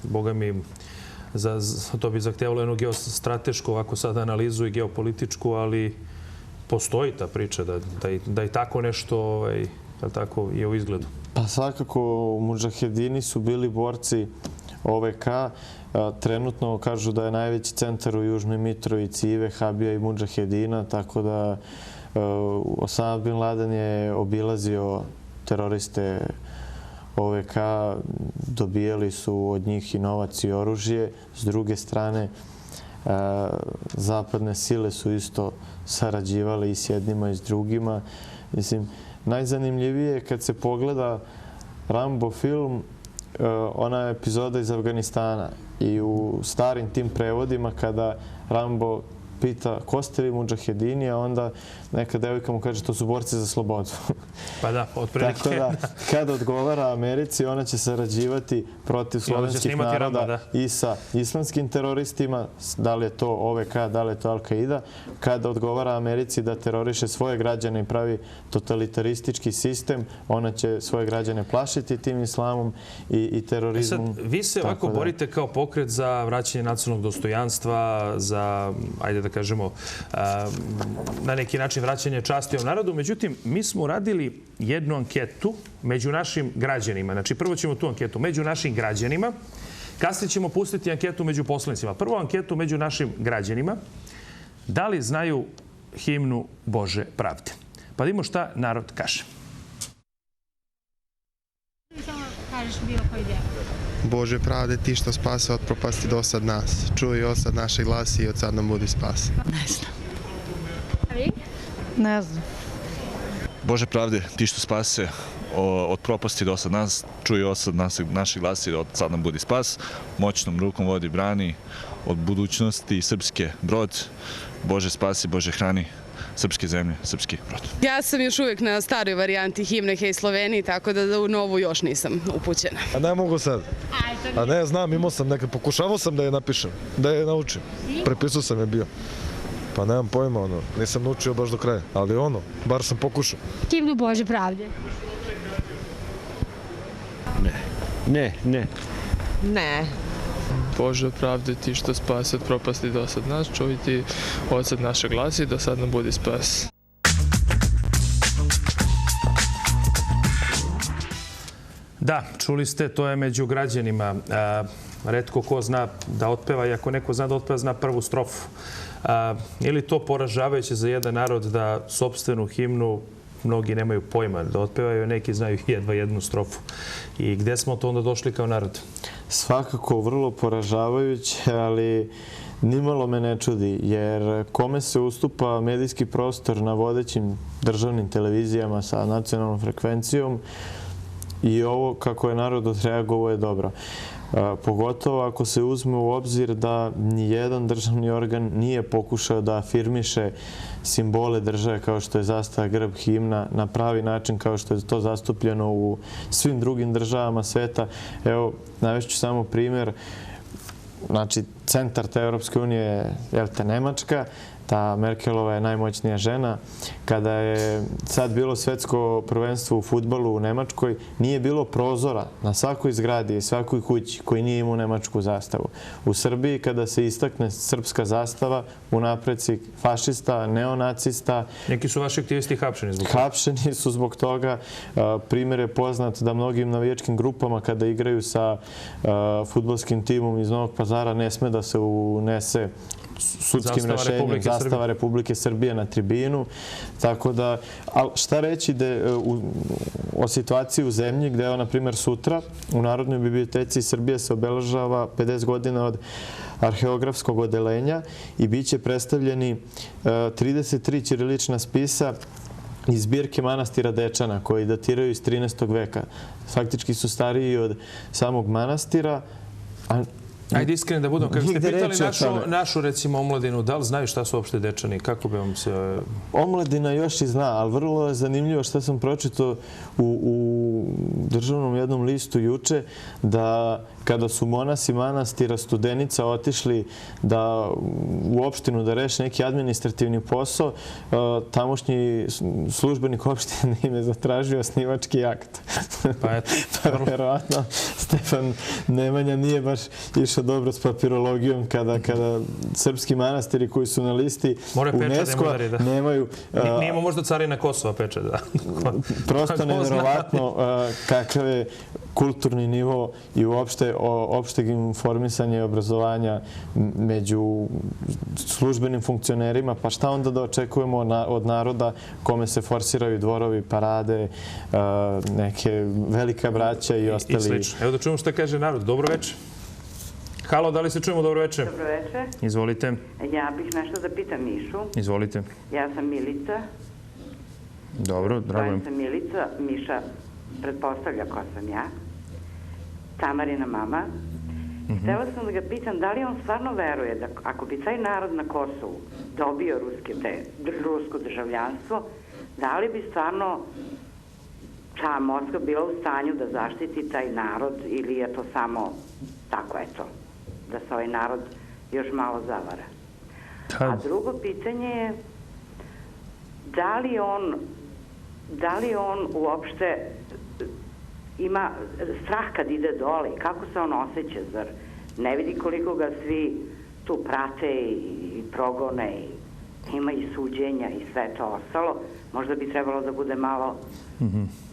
Boga mi, to bi zahtevalo jednu geostratešku ovako sad analizu i geopolitičku, ali postoji ta priča da i tako nešto tako je u izgledu. Pa svakako, mudžahedini su bili borci OVK. Trenutno kažu da je najveći centar u Južnoj Mitrovici i vehabija i mudžahedina, tako da Osama bin Laden je obilazio teroriste OVK, dobijali su od njih i novac i oružje. S druge strane, zapadne sile su isto sarađivale i s jednima i s drugima. Mislim, najzanimljivije je kad se pogleda Rambo film, ona epizoda iz Afganistana i u starim tim prevodima kada Rambo pita ko ste vi mudžahedini, a onda neka devojka mu kaže to su borci za slobodu. Pa da, otprilike. Tako da, kada odgovara Americi, ona će sarađivati protiv slovenskih naroda i sa islamskim teroristima, da li je to OVK, da li je to Al-Qaida. Kada odgovara Americi da teroriše svoje građane i pravi totalitaristički sistem, ona će svoje građane plašiti tim islamom i terorizmom. Vi se ovako borite kao pokret za vraćanje nacionalnog dostojanstva, za, ajde da kažemo, na neki način vraćanje časti ovom narodu. Međutim, mi smo radili jednu anketu među našim građanima. Znači, prvo ćemo tu anketu među našim građanima, kasnije ćemo pustiti anketu među poslanicima. Prvo anketu među našim građanima. Da li znaju himnu Bože pravde? Pa vidimo šta narod kaže. Kažeš bilo koji djel. Bože pravde, ti što spase od propasti dosad nas. Čuj osad naše glasi i od sad nam budi spas. Ne znam. A vi? Ne znam. Bože pravde, ti što spase od propasti dosad nas, čuj osad naše glasi i od sad nam budi spas. Moćnom rukom vodi brani od budućnosti srpske brod. Bože spasi, Bože hrani srpske zemlje, srpski brod. Ja sam još uvijek na staroj varijanti himne Hej Sloveniji, tako da u novu još nisam upućena. A ne mogu sad. A ne, znam, imao sam neka, pokušavao sam da je napišem, da je naučim. Prepisao sam je bio. Pa nemam pojma, nisam naučio baš do kraja, ali bar sam pokušao. Himnu Bože pravde. Ne. Ne. Bože pravde, ti što spasi od propasti dosad nas, čuj ti odsad naše glasi i do sad nam budi spas. Da, čuli ste, to je među građanima. Retko ko zna da otpeva i ako neko zna da otpeva, zna prvu strofu. Je li to poražavajuće za jedan narod da sopstvenu himnu mnogi nemaju pojma da otpevaju, neki znaju jedva jednu strofu? I gde smo to onda došli kao narod? Svakako vrlo poražavajuće, ali nimalo me ne čudi, jer kome se ustupa medijski prostor na vodećim državnim televizijama sa nacionalnom frekvencijom i ovo kako je narod odreagovao je dobro. Pogotovo ako se uzme u obzir da nijedan državni organ nije pokušao da afirmiše simbole države kao što je zastava, grb, himna na pravi način kao što je to zastupljeno u svim drugim državama sveta. Evo, navešću samo primjer. Znači, centar te Europske unije je Nemačka. Ta Merkelova je najmoćnija žena. Kada je sad bilo svetsko prvenstvo u fudbalu u Nemačkoj, nije bilo prozora na svakoj zgradi i svakoj kući koji nije imao nemačku zastavu. U Srbiji, kada se istakne srpska zastava, u napreci fašista, neonacista. Neki su vaši aktivisti hapšeni zbog toga. Hapšeni su zbog toga. Primjer je poznat da mnogim navijačkim grupama kada igraju sa fudbalskim timom iz Novog Pazara ne sme da se unese sudskim rešenjem zastava Republike Srbije na tribinu. Tako da, ali šta reći o situaciji u zemlji gde, evo, na primjer, sutra u Narodnoj biblioteci Srbije se obeležava 50 godina od arheografskog odeljenja i bit će predstavljeni 33 ćirilična spisa iz zbirke manastira Dečana koji datiraju iz 13. veka. Faktički su stariji od samog manastira. Ajde iskreno da budem. Kako ste pitali našu, recimo, omladinu, da li znaju šta su uopšte Dečani? Kako bi vam se... Omladina još i zna, ali vrlo je zanimljivo što sam pročitao u državnom jednom listu juče, da kada su monasi manastira Studenica otišli u opštinu da reše neki administrativni posao, tamošnji službenik opštine im je zatražio osnivački akt. Pa eto. Verovatno Stefan Nemanja nije baš išao dobro s papirologijom kada srpski manastiri koji su na listi UNESCO nemaju... Nije imao možda carina Kosova pečat, da. Prosto nevjerovatno kakav je kulturni nivo i uopšte opšteg informisanja i obrazovanja među službenim funkcionerima. Pa šta onda da očekujemo od naroda kome se forsiraju dvorovi, parade, neke velika braća i ostali... I slično. Evo da čujemo šta kaže narod. Dobro večer. Halo, da li se čujemo? Dobro večer. Dobro večer. Izvolite. Ja bih nešto da pitam Mišu. Izvolite. Ja sam Milica. Dobro, drago mi. Ja sam Milica. Miša pretpostavlja ko sam ja. Tamarina mama. Htela sam da ga pitam da li on stvarno veruje da ako bi taj narod na Kosovu dobio rusko državljanstvo, da li bi stvarno ta Moskva bila u stanju da zaštiti taj narod ili je to samo tako, eto, da se ovaj narod još malo zavara. A drugo pitanje je da li on uopšte ima strah kad ide dole, kako se on osjeća, zar ne vidi koliko ga svi tu prate i progone i ima i suđenja i sve to ostalo, možda bi trebalo da bude malo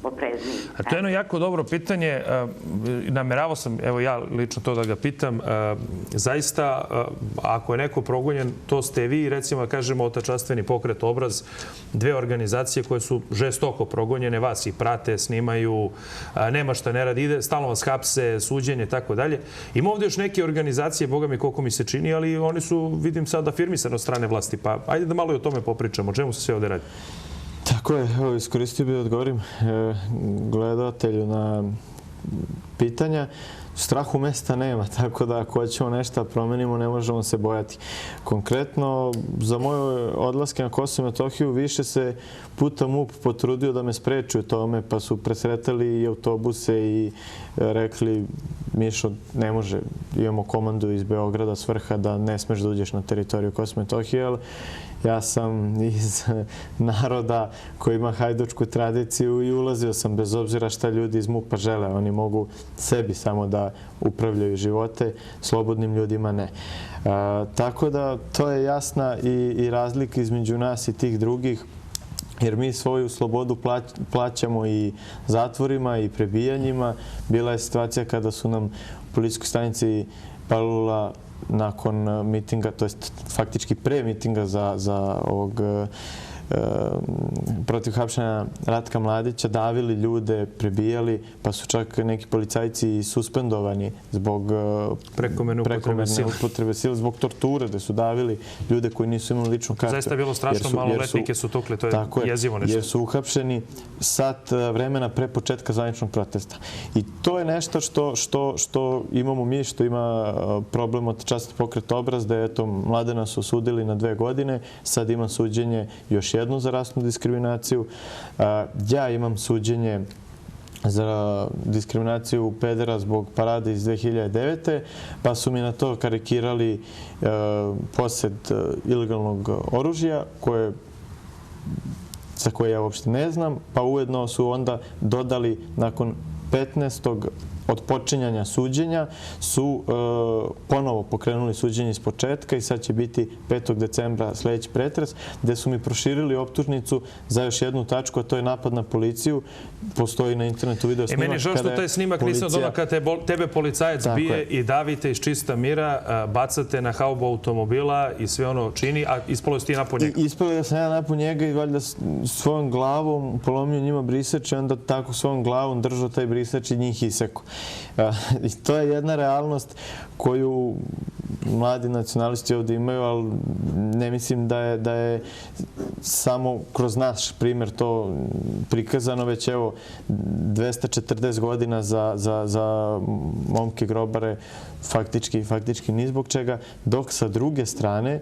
oprezniji. A to je jedno jako dobro pitanje. Nameravao sam, evo ja lično to da ga pitam. Zaista, ako je neko progonjen, to ste vi, recimo da kažemo Otačanstveni pokret Obraz, dve organizacije koje su žestoko progonjene, vas i prate, snimaju, nema šta ne radi, ide, stalno vas hapse, suđenje, tako dalje. Ima ovdje još neke organizacije, boga mi koliko mi se čini, ali oni su, vidim sad, afirmisane od strane vlasti. Pa ajde da malo i o tome popričamo. O čemu se sve ovdje radi? Tako je, evo iskoristio bih da odgovorim gledatelju na pitanja. Strahu mesta nema, tako da ako hoćemo nešto promenimo, ne možemo se bojati. Konkretno, za moje odlaske na Kosovo i Metohiju više se puta MUP potrudio da me spreči u tome, pa su presretali i autobuse i rekli Mišo, ne može, imamo komandu iz Beograda s vrha da ne smeš da uđeš na teritoriju Kosova i Metohije, ali ja sam iz naroda koji ima hajdučku tradiciju i ulazio sam bez obzira šta ljudi iz MUP-a žele. Oni mogu sebi samo da upravljaju živote, slobodnim ljudima ne. Tako da to je jasna i razlika između nas i tih drugih. jer mi svoju slobodu plaćamo i zatvorima i prebijanjima. Bila je situacija kada su nam u policijskoj stanici Palilula nakon mitinga, to jest faktički pre mitinga za ovog protiv hapšenja Ratka Mladića, davili ljude, prebijali, pa su čak neki policajci suspendovani zbog prekomerne upotrebe sile, zbog torture, da su davili ljude koji nisu imali ličnu kartu. Zaista je bilo strašno, maloletnike su tukli, to je jezivo nešto. Jer su uhapšeni sat vremena pre početka zvaničnog protesta. I to je nešto što imamo mi, što ima problem od Časni pokret Obraz, da je Mladena su osudili na 2 godine, sad ima suđenje još jednu za rasnu diskriminaciju. Ja imam suđenje za diskriminaciju pedera zbog parade iz 2009. Pa su mi na to karikirali posed ilegalnog oružja za koje ja uopšte ne znam. Pa ujedno su onda dodali nakon 15. od počinjanja suđenja su ponovo pokrenuli suđenje iz početka i sad će biti 5. decembra sljedeći pretres, gde su mi proširili optužnicu za još jednu tačku, a to je napad na policiju. Postoji na internetu video snimak. Meni je žao što taj snimak nisam dodao kada tebe policajac bije i davite iz čista mira, bacate na haubu automobila i sve ono čini, a ispalo je ti napao njega. Ispalo je da sam ja napao njega i valjda svojom glavom polomio njima brisač i onda tako svojom glavom držao taj brisač i njih isekao. I to je jedna realnost koju mladi nacionalisti ovdje imaju, ali ne mislim da je samo kroz naš primjer to prikazano, već evo 240 godina za momke grobare faktički ni zbog čega, dok sa druge strane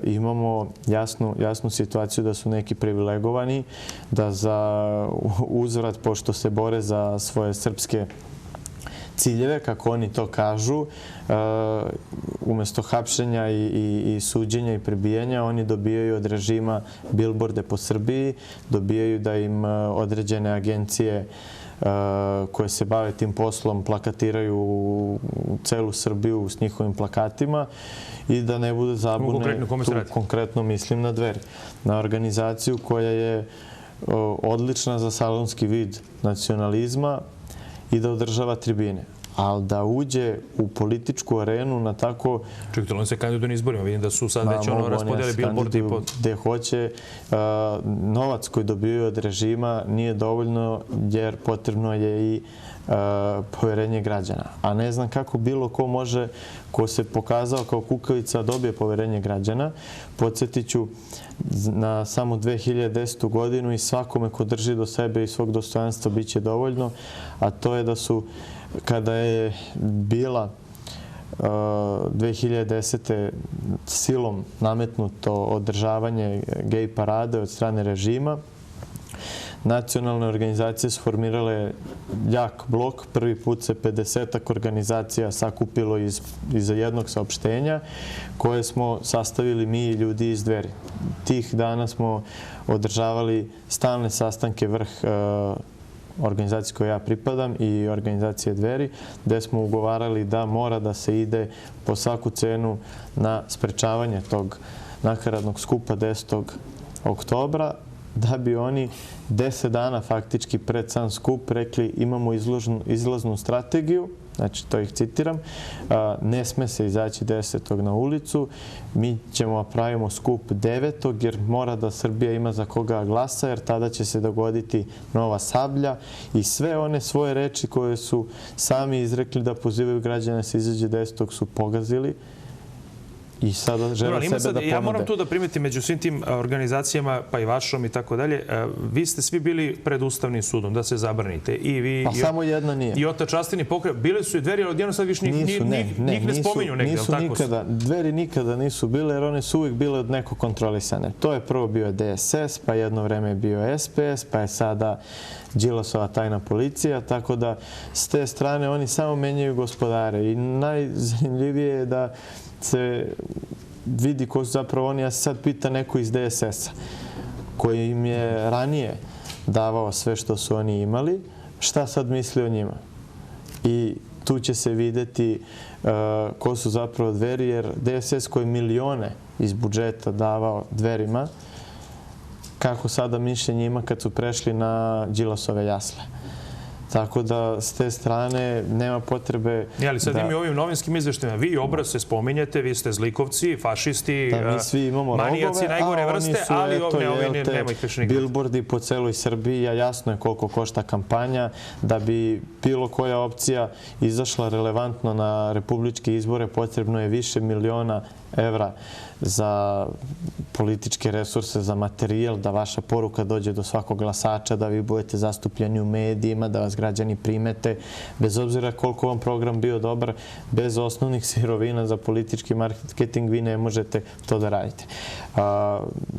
imamo jasnu situaciju da su neki privilegovani, da za uzvrat, pošto se bore za svoje srpske ciljeve, kako oni to kažu, umjesto hapšenja i suđenja i prebijanja, oni dobijaju od režima bilborde po Srbiji, dobijaju da im određene agencije koje se bave tim poslom plakatiraju celu Srbiju s njihovim plakatima i da ne bude zabune, tu konkretno mislim na Dveri. Na organizaciju koja je odlična za salonski vid nacionalizma i da održava tribine. Ali da uđe u političku arenu na tako... Čekajte, oni se kandiduju na izborima. Vidim da su sad već raspodijeli bilbordi. Gde hoće. Novac koji dobijaju od režima nije dovoljno jer potrebno je i poverenje građana. A ne znam kako bilo ko može, ko se pokazao kao kukavica, dobije poverenje građana. Podsjetit ću na samo 2010. godinu i svakome ko drži do sebe i svog dostojanstva bit će dovoljno, a to je da su, kada je bila 2010. silom nametnuto održavanje gej parade od strane režima, nacionalne organizacije su formirale jak blok. Prvi put se 50-ak organizacija sakupilo iza jednog saopštenja koje smo sastavili mi i ljudi iz Dveri. Tih dana smo održavali stalne sastanke vrh organizacije koje ja pripadam i organizacije Dveri, gde smo ugovarali da mora da se ide po svaku cenu na sprečavanje tog nakaradnog skupa 10. oktobra, da bi oni 10 dana faktički pred sam skup rekli imamo izlaznu strategiju, znači to ih citiram, ne sme se izaći 10. na ulicu, mi ćemo pravimo skup 9. jer mora da Srbija ima za koga glasa, jer tada će se dogoditi nova Sablja i sve one svoje reči koje su sami izrekli da pozivaju građane da se izađe 10. su pogazili. I sada žele sebe da ponude. Ja moram tu da primetim među svim tim organizacijama, pa i vašom i tako dalje, vi ste svi bili pred Ustavnim sudom da se zabranite. I vi, pa samo jedna nije. I Ota Častini pokret. Bili su i Dveri, ali odjedno sad više njih ne spominju negdje. Nisu nikada. Dveri nikada nisu bile, jer one su uvijek bile od neko kontrolisane. To je prvo bio DSS, pa jedno vreme je bio SPS, pa je sada Đilasova tajna policija, tako da s te strane oni samo menjaju gospodare. I najzanimljivije je da se vidi ko su zapravo oni. Ja se sad pita neko iz DSS-a koji im je ranije davao sve što su oni imali, šta sad misli o njima. I tu će se videti ko su zapravo Dveri, jer DSS koji milione iz budžeta davao Dverima, kako sada mišljenje ima kad su prešli na Đilasove jasle. Tako da, s te strane, nema potrebe da... Ali sad mi ovim novinskim izveštajima, vi obraz se spominjete, vi ste zlikovci, fašisti, manijaci najgore vrste, ali nema ih više nikada. Bilbordi po celoj Srbiji, a jasno je koliko košta kampanja, da bi bilo koja opcija izašla relevantno na republičke izbore, potrebno je više miliona evra za političke resurse, za materijal, da vaša poruka dođe do svakog glasača, da vi budete zastupljeni u medijima, da vas građani primete. Bez obzira koliko vam program bio dobar, bez osnovnih sirovina za politički marketing vi ne možete to da radite.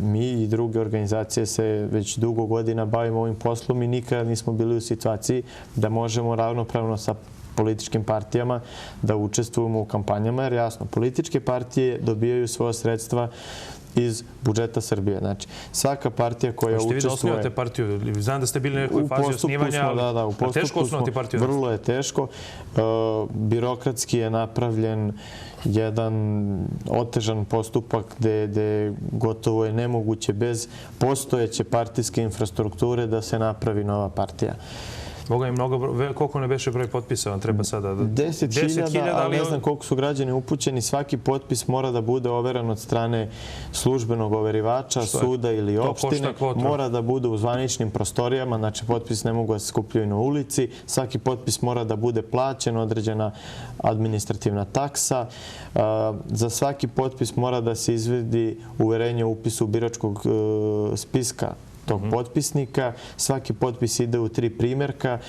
Mi i druge organizacije se već dugo godina bavimo ovim poslom i nikada nismo bili u situaciji da možemo ravnopravno sa političkim partijama da učestvujemo u kampanjama, jer jasno, političke partije dobijaju svoja sredstva iz budžeta Srbije. Znači, svaka partija koja učestvuje... Možete vi da osnivate partiju? Znam da ste bili na nekoj fazi osnivanja, ali teško osnovati partiju? Vrlo je teško. Birokratski je napravljen jedan otežan postupak gde gotovo je nemoguće bez postojeće partijske infrastrukture da se napravi nova partija. Boga je mnogo, koliko ne beše broj potpisa vam treba sada? 10.000, ali ne znam koliko su građani upućeni. Svaki potpis mora da bude overan od strane službenog overivača, suda ili opštine. Mora da bude u zvaničnim prostorijama, znači potpis ne mogu da se skupljaju na ulici. Svaki potpis mora da bude plaćen, određena administrativna taksa. Za svaki potpis mora da se izvedi uverenje o upisu biračkog spiska tog potpisnika. Svaki potpis ide u 3 primjerka.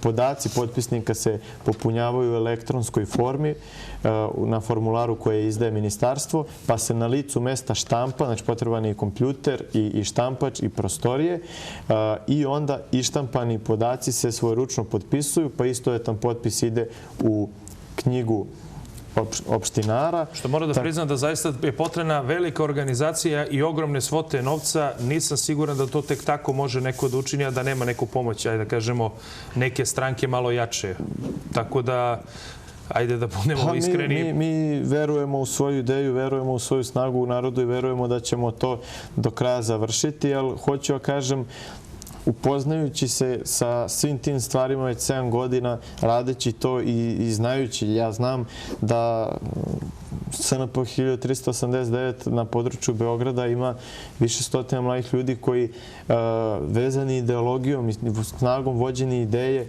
Podaci potpisnika se popunjavaju u elektronskoj formi na formularu koje izdaje ministarstvo, pa se na licu mesta štampa, znači potreban je i kompjuter i štampač i prostorije, i onda ištampani podaci se svojeručno potpisuju, pa istovetan potpis ide u knjigu opštinara. Što moram da priznam da zaista je potrebna velika organizacija i ogromne svote novca. Nisam siguran da to tek tako može neko da učini, a da nema neku pomoć, ajde da kažemo, neke stranke malo jače. Tako da, ajde da budemo iskreni. Mi verujemo u svoju ideju, verujemo u svoju snagu u narodu i verujemo da ćemo to do kraja završiti, ali hoću da kažem, upoznajući se sa svim tim stvarima već 7 godina, radeći to i znajući, ja znam da SNP 1389 na području Beograda ima više stotina mladih ljudi koji vezani ideologijom i snagom vođeni ideje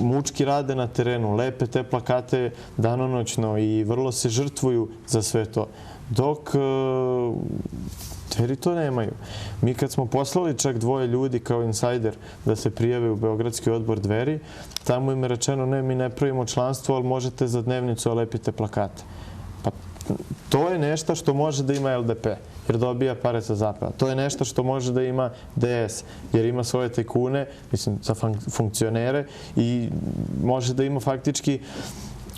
mučki rade na terenu, lepe te plakate danonoćno i vrlo se žrtvuju za sve to. Dok Dveri to nemaju. Mi kad smo poslali čak 2 ljudi kao insajder da se prijave u Beogradski odbor Dveri, tamo im je rečeno ne, mi ne pravimo članstvo, ali možete za dnevnicu lepite plakate. Pa to je nešto što može da ima LDP, jer dobija pare sa zapada. To je nešto što može da ima DS, jer ima svoje tajkune, mislim, za funkcionere i može da ima faktički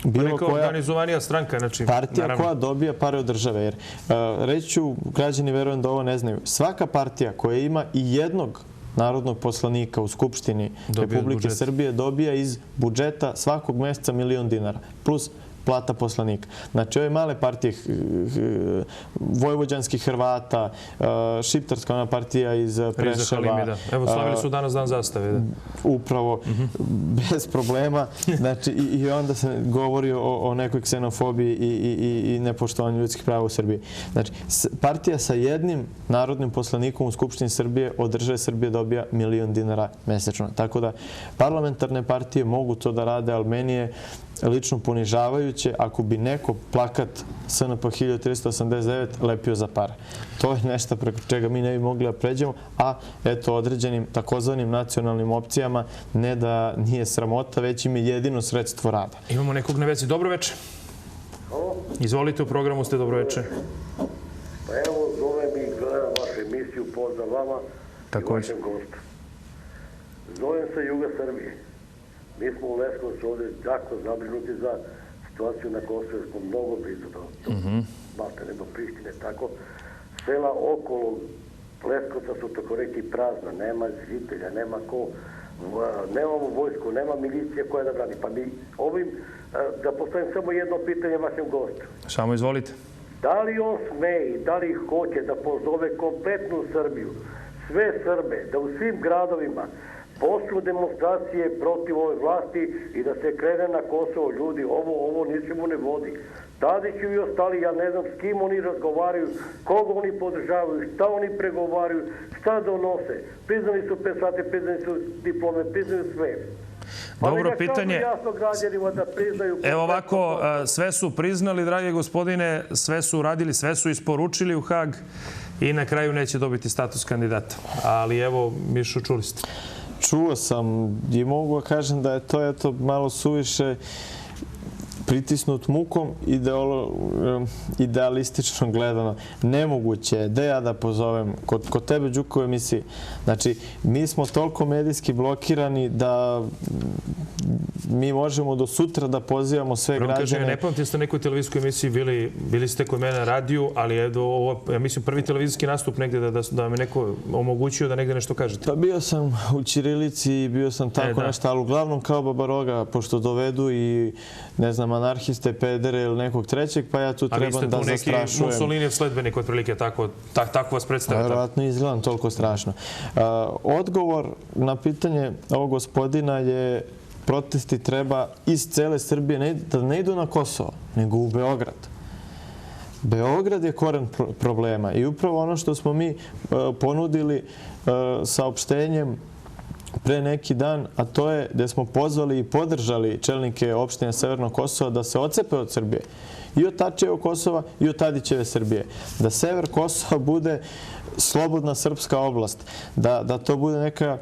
neka organizovanija stranka. Partija koja dobija pare od države. Jer reći ću, građani verujem da ovo ne znaju, svaka partija koja ima i jednog narodnog poslanika u Skupštini Republike Srbije dobija iz budžeta svakog meseca 1 milion dinara. Plus plata poslanika. Znači, ove male partije, vojvođanskih Hrvata, šiptarska ona partija iz Preševa. Evo, slavili su danas dan zastave. Upravo, bez problema. Znači, i onda se govori o nekoj ksenofobiji i nepoštovanju ljudskih prava u Srbiji. Znači, partija sa jednim narodnim poslanikom u Skupštini Srbije od države Srbije dobija 1 milion dinara mesečno. Tako da, parlamentarne partije mogu to da rade, ali meni je lično ponižavajuće ako bi neko plakat SNP 1389 lepio za pare. To je nešto preko čega mi ne bi mogli da pređemo, a eto određenim takozvanim nacionalnim opcijama ne da nije sramota, već im je jedino sredstvo rada. Imamo nekog na vezi. Dobro večer. Izvolite, u programu ste. Dobro večer. Pa evo, zovem i gledam vašu emisiju, pozdrav vama i vašem gostu. Zovem sa juga Srbije. Mi smo u Leskovcu ovdje jako zabrinuti za situaciju na Kosovu, jer smo mnogo blizu do Baltane, do Prištine, tako. Sela okolo Leskovca su tako reki prazna, nema žitelja, nema ko, nemamo vojsku, nema milicije koja da brani. Pa mi ovim, da postavim samo jedno pitanje vašem gostu. Samo izvolite. Da li on sme i da li hoće da pozove kompletnu Srbiju, sve Srbe, da u svim gradovima počnu demonstracije protiv ove vlasti i da se krene na Kosovo? Ljudi, ovo ničemu ne vodi. Tadiću i ostali, ja ne znam s kim oni razgovaraju, koga oni podržavaju, šta oni pregovaraju, šta donose. Priznali su pesate, priznali su diplome, priznali sve. Dobro pitanje. Jasno građanima da priznaju... Evo ovako, sve su priznali, drage gospodine, sve su uradili, sve su isporučili u Hag i na kraju neće dobiti status kandidata. Ali evo, Mišo, čuli ste. Čuo sam i mogu da kažem da je to malo suviše pritisnut mukom, idealistično gledano. Nemoguće je da ja da pozovem kod tebe, Đuko, u emisiji. Znači, mi smo toliko medijski blokirani da mi možemo do sutra da pozivamo sve građane. Ne pamtim ste neku televizijsku emisiju, bili ste kod mene na radiju, ali ja mislim prvi televizijski nastup negdje da me neko omogućio da negdje nešto kažete. Pa bio sam u ćirilici i bio sam tako nešto, ali uglavnom kao Babaroga, pošto dovedu i ne znam, anarhiste, pedere ili nekog trećeg, pa ja tu trebam da zastrašujem. Ali ste tu neki Mussolinijev sledbenik, otprilike tako vas predstavljate? Vjerojatno izgledam toliko strašno. Odgovor na pitanje ovog gospodina je: protesti treba iz cele Srbije da ne idu na Kosovo, nego u Beograd. Beograd je koren problema i upravo ono što smo mi ponudili saopštenjem pre neki dan, a to je da smo pozvali i podržali čelnike opštine Severnog Kosova da se odcepe od Srbije. I od Tačijevog Kosova i od Tadićeve Srbije. Da sever Kosova bude slobodna srpska oblast. Da to bude neka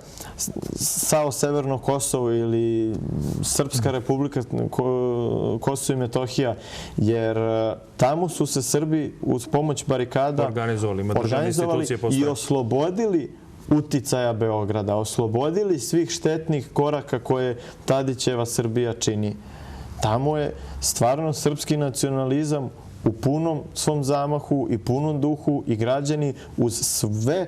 SAO Severno Kosovo ili Srpska republika Kosovo i Metohija. Jer tamo su se Srbi uz pomoć barikada organizovali i oslobodili uticaja Beograda, oslobodili svih štetnih koraka koje Tadićeva Srbija čini. Tamo je stvarno srpski nacionalizam u punom svom zamahu i punom duhu i građani uz sve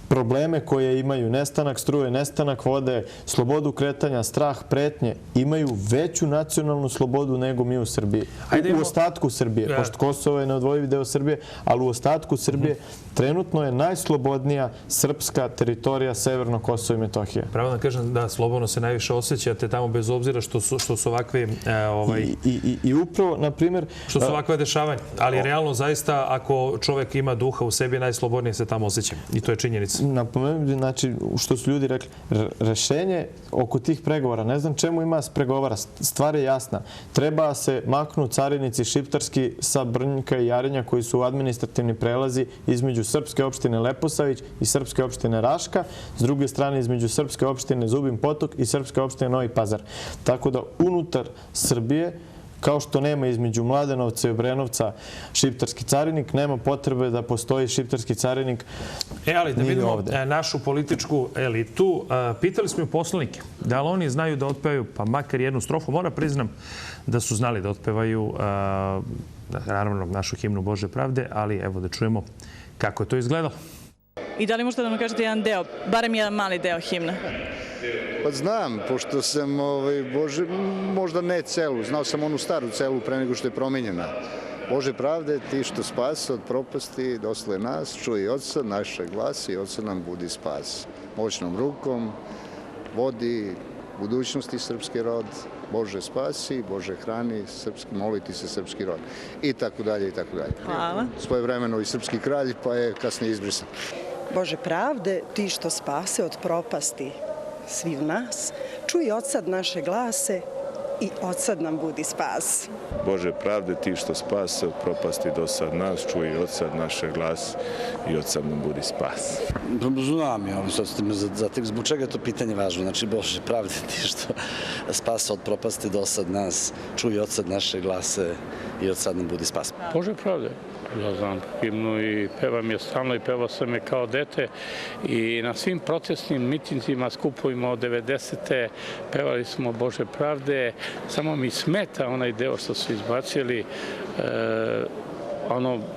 probleme koje imaju, nestanak struje, nestanak vode, slobodu kretanja, strah, pretnje, imaju veću nacionalnu slobodu nego mi u Srbiji. U ostatku Srbije, pošto Kosovo je neodvojivi deo Srbije, ali u ostatku Srbije trenutno je najslobodnija srpska teritorija Severno Kosovo i Metohija. Pravo da kažem da slobodno se najviše osjećate tamo bez obzira što su ovakve... I upravo, na primjer... Što su ovakve dešavanja. Ali realno, zaista, ako čovjek ima duha u sebi, najslobodnije se tamo osjeća. I to je činjenica. Napomenuti, znači, što su ljudi rekli, rešenje oko tih pregovora, ne znam čemu ima pregovara, stvar je jasna. Treba se maknu carinici šiptarski sa Brnjka i Jarinja koji su administrativni prelazi između srpske opštine Leposavić i srpske opštine Raška, s druge strane između srpske opštine Zubin Potok i srpske opštine Novi Pazar. Tako da unutar Srbije, kao što nema između Mladenovca i Obrenovca šiptarski carinik, nema potrebe da postoji šiptarski carinik ni ovde. Ali da vidimo našu političku elitu. Pitali smo i poslanike da li oni znaju da otpevaju pa makar jednu strofu. Moram priznam da su znali da otpevaju naravno našu himnu Bože pravde, ali evo da čujemo kako je to izgledalo. I da li možete da nam kažete jedan deo, barem jedan mali deo himna? Pa znam, pošto sam, možda ne celu, znao sam onu staru celu pre nego što je promenjena. Bože pravde, ti što spasi od propasti, dosle nas, čuj Otca naše glasi i Otca nam budi spas. Moćnom rukom vodi budućnosti srpski rod, Bože spasi, Bože hrani, moliti se srpski rod. I tako dalje, i tako dalje. Hvala. Svojevremeno i srpski kralj, pa je kasnije izbrisan. Bože pravde, ti što spase od propasti svih nas, čuj odsad naše glase i odsad nam budi spas. Bože pravde, ti što spase od propasti do sad nas, čuj odsad naše glas i odsad nam budi spas. Znam ja, sad ste me zatek, zbog čega je to pitanje važno? Znači, Bože pravde, ti što spase od propasti do sad nas, čuj odsad naše glase i odsad nam budi spas. Bože pravde. Ja znam himnu i pevam je stalno i pevao sam je kao dete i na svim protestnim mitinzima, skupovima od 90. pevali smo Bože pravde. Samo mi smeta onaj deo što su izbacili.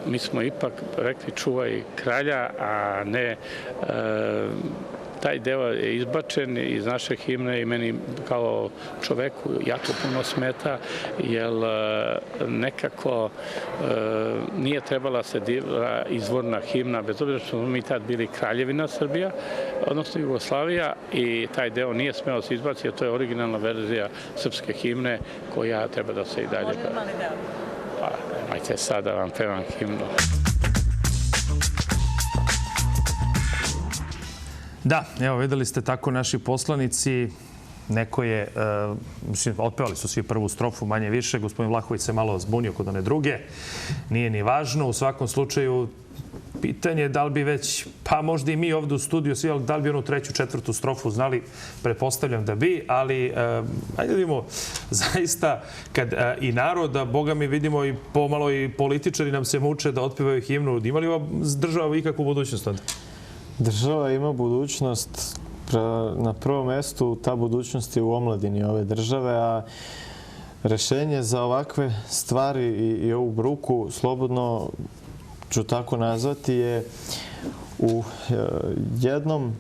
Mi smo ipak rekli čuvaj kralja, a ne taj deo je izbačen iz naše himne i meni kao čoveku jako puno smeta, jer nekako nije trebala se dira izvorna himna, bez obzira što smo mi tad bili Kraljevina Srbija, odnosno Jugoslavija, i taj deo nije smeo se izbaciti, a to je originalna verzija srpske himne koja treba da se i dalje... Možemo mali deo? Pa, nemajte sad da vam pevam himnu. Da, evo, videli ste tako naši poslanici. Neko je, mislim, otpevali su svi prvu strofu, manje više. Gospodin Vlahović se malo zbunio kod one druge. Nije ni važno. U svakom slučaju, pitanje je da li bi već, pa možda i mi ovdje u studiju svi, ali da li bi onu treću, četvrtu strofu znali, pretpostavljam da bi, ali ajde vidimo, zaista, kad i naroda, Boga mi vidimo i pomalo i političari nam se muče da otpevaju himnu, ima li ova država ikakvu budućnost onda? Država ima budućnost, na prvom mjestu ta budućnost je u omladini ove države, a rešenje za ovakve stvari i ovu bruku, slobodno ću tako nazvati, je u jednom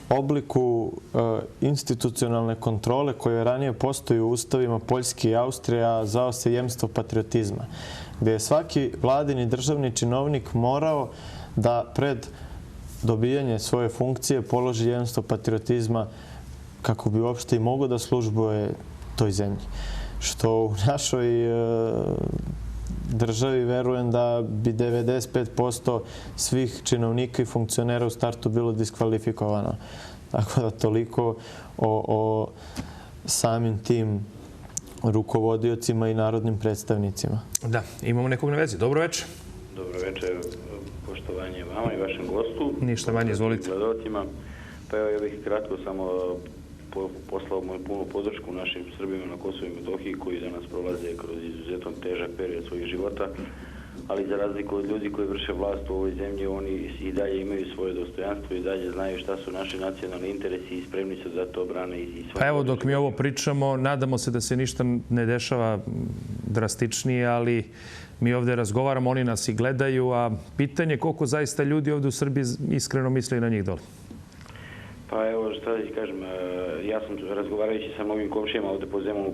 obliku institucionalne kontrole koje ranije postoji u ustavima Poljske i Austrije, a zvao se jemstvo patriotizma, gdje je svaki vladini državni činovnik morao da pred dobijanje svoje funkcije položi jemstvo patriotizma kako bi uopšte i mogao da službuje toj zemlji. Što u našoj državi verujem da bi 95% svih činovnika i funkcionera u startu bilo diskvalifikovano. Tako da toliko o samim tim rukovodiocima i narodnim predstavnicima. Da, imamo nekog na vezi. Dobro večer. Dobro večer, poštovanje vama i vašem gostu. Ništa manje, izvolite. Pa evo, ja bih kratko samo poslao moju punu podršku našim Srbima na Kosovu i Metohiji koji danas prolaze kroz izuzetno težak period svojih života, ali za razliku od ljudi koji vrše vlast u ovoj zemlji, oni i dalje imaju svoje dostojanstvo i dalje znaju šta su naši nacionalni interesi i spremni su da to brane i svoje. Pa evo, dok mi ovo pričamo, nadamo se da se ništa ne dešava drastičnije, ali mi ovdje razgovaramo, oni nas i gledaju, a pitanje je koliko zaista ljudi ovdje u Srbiji iskreno misle na njih dole. Pa evo, šta da ti kažem, ja sam razgovarajući sa mnogim komšijama ovdje po Zemunu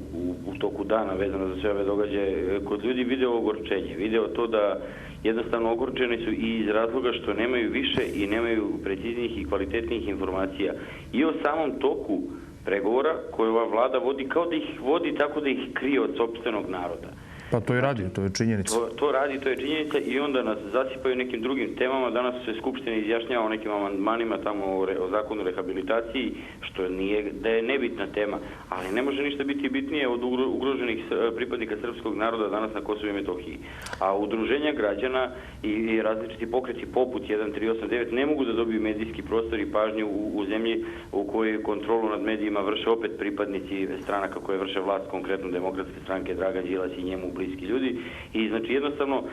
u toku dana vezano za sve ove događaje, kod ljudi video ogorčenje. Video to da jednostavno ogorčeni su i iz razloga što nemaju više i nemaju preciznijih i kvalitetnijih informacija i o samom toku pregovora koje ova vlada vodi, kao da ih vodi tako da ih krije od sopstvenog naroda. Pa to i radi, to je činjenica. To radi, to je činjenica i onda nas zasipaju nekim drugim temama. Danas se Skupština izjašnjava o nekim amandmanima tamo o zakonu o rehabilitaciji, što nije da je nebitna tema, ali ne može ništa biti bitnije od ugroženih pripadnika srpskog naroda danas na Kosovu i Metohiji. A udruženja građana i različiti pokreti poput 1389 ne mogu da dobiju medijski prostor i pažnju u zemlji u kojoj kontrolu nad medijima vrše opet pripadnici stranaka koje vrše vlast, konkretno Demokratske stranke, Dragan Đilas i njemu bliski ljudi. I znači jednostavno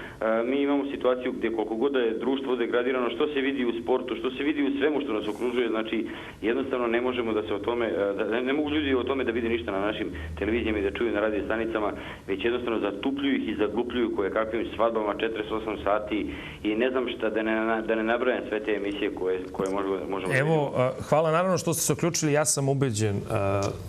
mi imamo situaciju gdje koliko god da je društvo degradirano, što se vidi u sportu, što se vidi u svemu što nas okružuje, znači jednostavno ne možemo da se o tome, ne mogu ljudi o tome da vide ništa na našim televizijama i da čuju na radio stanicama, već jednostavno zatupljuju ih i zaglupljuju koje kakvim svadbama 48 sati i ne znam šta, da ne nabrajam sve te emisije koje možemo... Evo, hvala naravno što ste se uključili. Ja sam ubeđen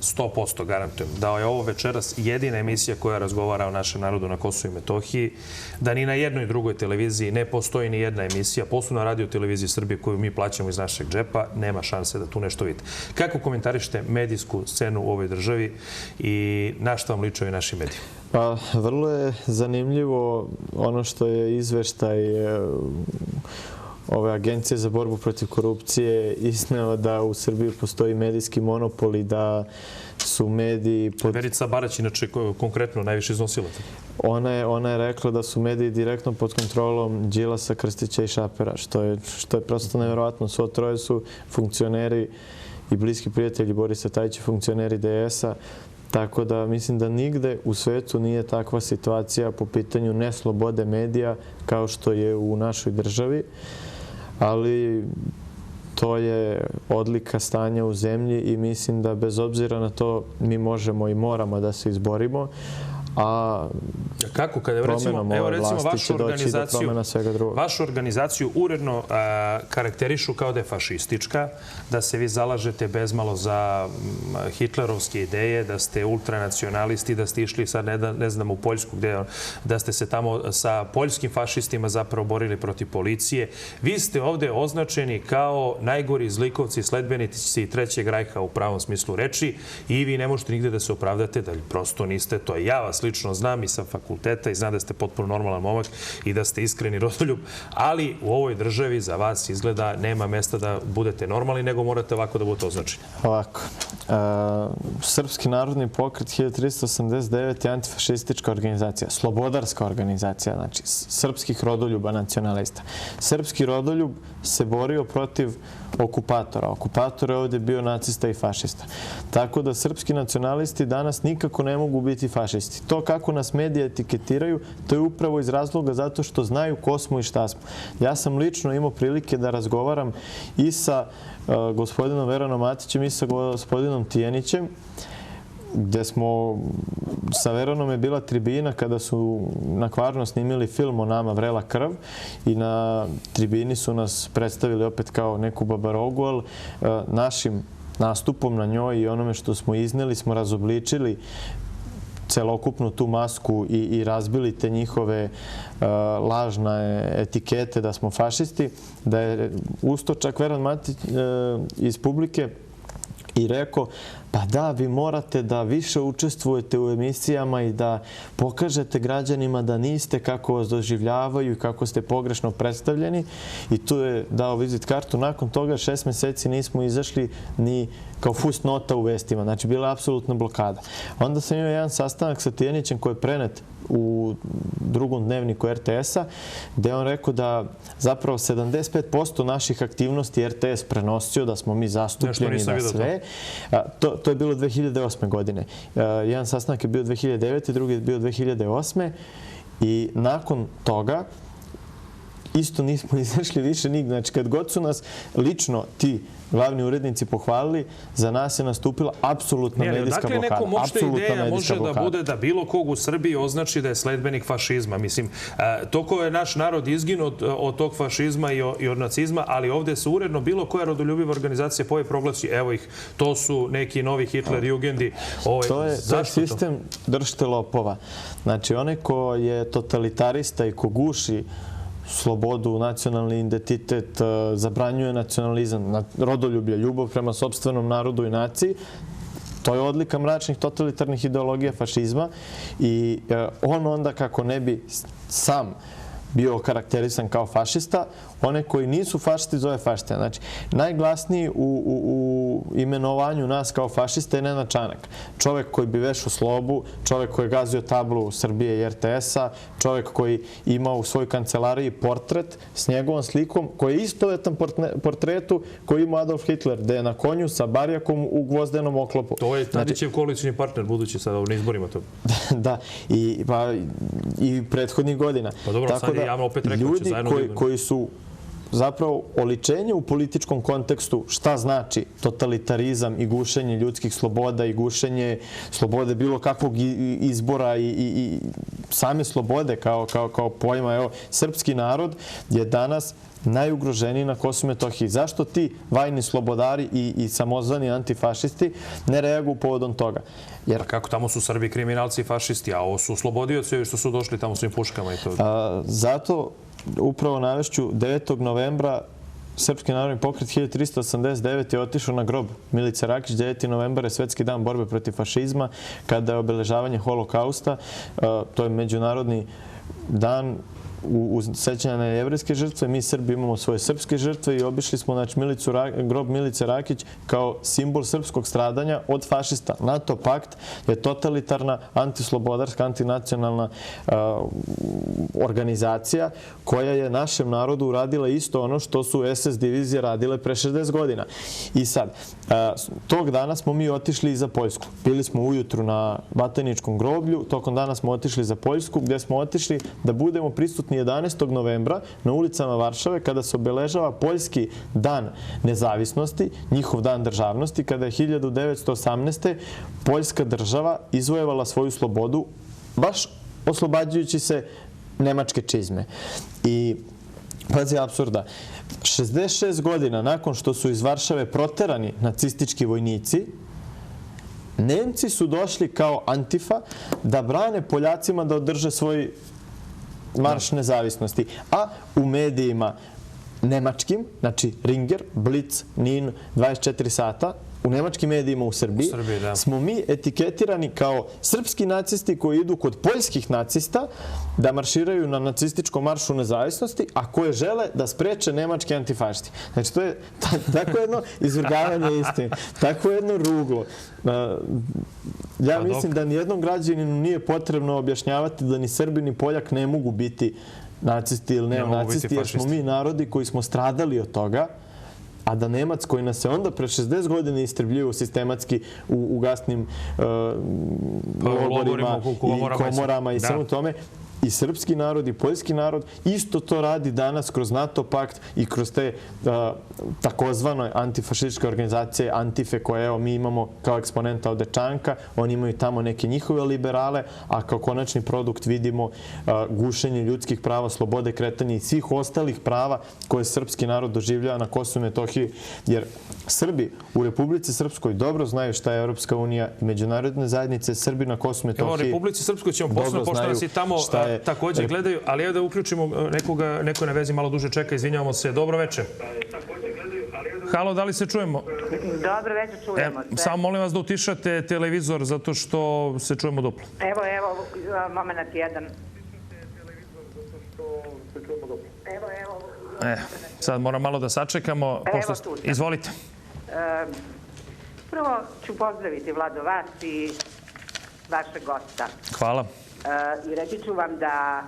100% garantujem da je ovo večeras jedina emisija koja razgovara o našem narodu na Kosovu i Metohiji, da ni na jednoj drugoj televiziji ne postoji ni jedna emisija, posebno na radio televiziji Srbije koju mi plaćamo iz našeg džepa, nema šanse da tu nešto vidite. Kako komentarišete medijsku scenu u ovoj državi i na što vam liče i naši mediji? Pa, vrlo je zanimljivo ono što je izveštaj ove Agencije za borbu protiv korupcije izneo da u Srbiji postoji medijski monopol i da su mediji... Verica Barać, inače, konkretno najviše iznosila. Ona je rekla da su mediji direktno pod kontrolom Đilasa, Krstića i Šapera, što je prosto nevjerovatno. Svo troje su funkcioneri i bliski prijatelji Borisa Tadića, funkcioneri DS-a. Tako da mislim da nigde u svetu nije takva situacija po pitanju neslobode medija kao što je u našoj državi. Ali to je odlika stanja u zemlji i mislim da bez obzira na to mi možemo i moramo da se izborimo. a kako, kada promenom ove vlasti će doći do promena svega drugog. Vašu organizaciju uredno karakterišu kao da je fašistička, da se vi zalažete bezmalo za hitlerovske ideje, da ste ultranacionalisti, da ste išli sad, ne znam, u Poljsku, da ste se tamo sa poljskim fašistima zapravo borili protiv policije. Vi ste ovde označeni kao najgori zlikovci, sledbenici Trećeg rajha u pravom smislu reči i vi ne možete nigde da se opravdate da prosto niste to. Ja vas lično znam i sa fakulteta i znam da ste potpuno normalan momak i da ste iskreni rodoljub, ali u ovoj državi za vas izgleda nema mesta da budete normalni, nego morate ovako da budete označeni. Ovako. Srpski narodni pokret 1389 je antifašistička organizacija, slobodarska organizacija, znači srpskih rodoljuba nacionalista. Srpski rodoljub se borio protiv okupatora. Okupator je ovdje bio nacista i fašista. Tako da srpski nacionalisti danas nikako ne mogu biti fašisti. To kako nas medije etiketiraju, to je upravo iz razloga zato što znaju ko smo i šta smo. Ja sam lično imao prilike da razgovaram i sa gospodinom Veranom Matićem i sa gospodinom Tijanićem, gdje smo, sa Veranom je bila tribina kada su na Kvarno snimili film o nama Vrela krv i na tribini su nas predstavili opet kao neku babarogu, ali našim nastupom na njoj i onome što smo izneli smo razobličili celokupnu tu masku i razbili te njihove lažne etikete da smo fašisti, da je usto čak Veran Matić iz publike i rekao, pa da, vi morate da više učestvujete u emisijama i da pokažete građanima da niste, kako vas doživljavaju i kako ste pogrešno predstavljeni. I tu je dao vizit kartu. Nakon toga 6 meseci nismo izašli ni kao fusnota u vestima. Znači, bila je apsolutna blokada. Onda sam imao jedan sastanak sa Tijanićem koji je prenet u drugom dnevniku RTS-a, gde on rekao da zapravo 75% naših aktivnosti RTS prenosio, da smo mi zastupljeni na sve. To je bilo 2008. godine. Jedan sastanak je bio 2009. drugi je bio 2008. I nakon toga isto nismo izašli više nigde. Znači, kad god su nas lično ti glavni urednici pohvalili, za nas je nastupila apsolutna medijska blokada. Dakle, nekom uopšte ideja može da bude da bilo kog u Srbiji označi da je sledbenik fašizma. Mislim, toliko je naš narod izginuo od tog fašizma i od nacizma, ali ovdje se uredno bilo koja rodoljubiva organizacija poje proglasi, evo ih, to su neki novi Hitler, Jugendi. To je sistem držite lopova. Znači, onaj ko je totalitarista i ko guši slobodu, nacionalni identitet, zabranjuje nacionalizam, rodoljublje, ljubav prema sopstvenom narodu i naciji. To je odlika mračnih totalitarnih ideologija fašizma i on onda kako ne bi sam bio karakterisan kao fašista, one koji nisu fašisti zove fašiste. Znači, najglasniji u imenovanju nas kao fašiste je Nenad Čanak. Čovek koji bi vešao slobu, čovek koji je gazio tablu Srbije i RTS-a, čovek koji ima u svojoj kancelariji portret s njegovom slikom, koji je istovetan portretu koji ima Adolf Hitler, gde je na konju sa barjakom u gvozdenom oklopu. To je Tadićev koalicioni partner, budući sada na izborima to. Da, i prethodnih godina. Pa dobro, sad je javno opet rekao će zajedno da ljudi koji su zapravo oličenje u političkom kontekstu šta znači totalitarizam i gušenje ljudskih sloboda i gušenje slobode bilo kakvog izbora i same slobode kao pojma. Evo, srpski narod je danas najugroženiji na Kosovu i Metohiji. Zašto ti vajni slobodari i samozvani antifašisti ne reaguju povodom toga? A kako tamo su Srbi kriminalci i fašisti, a ovo su slobodioci što su došli tamo svim puškama i to? Zato upravo navešću 9. novembra Srpski narodni pokret 1389 je otišao na grob Milice Rakić. 9. novembar je Svetski dan borbe protiv fašizma, kada je obeležavanje holokausta. To je međunarodni dan u sećanja na jevrejske žrtve. Mi Srbi imamo svoje srpske žrtve i obišli smo grob Milice Rakić kao simbol srpskog stradanja od fašista. NATO pakt je totalitarna, antislobodarska, antinacionalna organizacija koja je našem narodu uradila isto ono što su SS divizije radile pre 60 godina. I sad, tog dana smo mi otišli i za Poljsku. Bili smo ujutru na Batajničkom groblju, tokom dana smo otišli za Poljsku, gdje smo otišli da budemo prisutni 11. novembra na ulicama Varšave kada se obeležava Poljski dan nezavisnosti, njihov dan državnosti, kada je 1918. Poljska država izvojevala svoju slobodu baš oslobađajući se nemačke čizme. I pazi apsurda, 66 godina nakon što su iz Varšave proterani nacistički vojnici, Nemci su došli kao Antifa da brane Poljacima da održe svoj marš nezavisnosti. A u medijima nemačkim, znači Ringer, Blitz, Nin, 24 sata, u nemačkim medijima u Srbiji, smo mi etiketirani kao srpski nacisti koji idu kod poljskih nacista da marširaju na nacističkom maršu nezavisnosti, a koje žele da spreče nemački antifašisti. Znači, to je tako jedno izvrgavanje istine, tako jedno ruglo. Ja mislim da nijednom građaninu nije potrebno objašnjavati da ni Srbi ni Poljak ne mogu biti nacisti ili neonacisti, jer smo mi narodi koji smo stradali od toga, a da Nemac koji nas se onda pre 60 godina istrebljivao sistematski u gasnim logorima i komorama i samo tome, i srpski narod i poljski narod isto to radi danas kroz NATO pakt i kroz te takozvane antifašističke organizacije, Antife, koje evo mi imamo kao eksponenta od Dečanka, oni imaju tamo neke njihove liberale, a kao konačni produkt vidimo gušenje ljudskih prava, slobode kretanja i svih ostalih prava koje srpski narod doživljava na Kosovu i Metohiji, jer Srbi u Republici Srpskoj dobro znaju šta je Europska unija i međunarodne zajednice, Srbi na Kosovu i Metohiji. U Republici Srpskoj ćemo posebno, pošto nas i tamo također gledaju, ali evo da uključimo neko na vezi malo duže čeka, izvinjavamo se. Dobro večer. Halo, da li se čujemo? Dobro večer, čujemo se. Samo molim vas da utišate televizor zato što se čujemo duplo. Evo, moment jedan. Sad moram malo da sačekamo. Izvolite. Prvo ću pozdraviti Vlado vas i vašeg gosta. Hvala. I reći ću vam da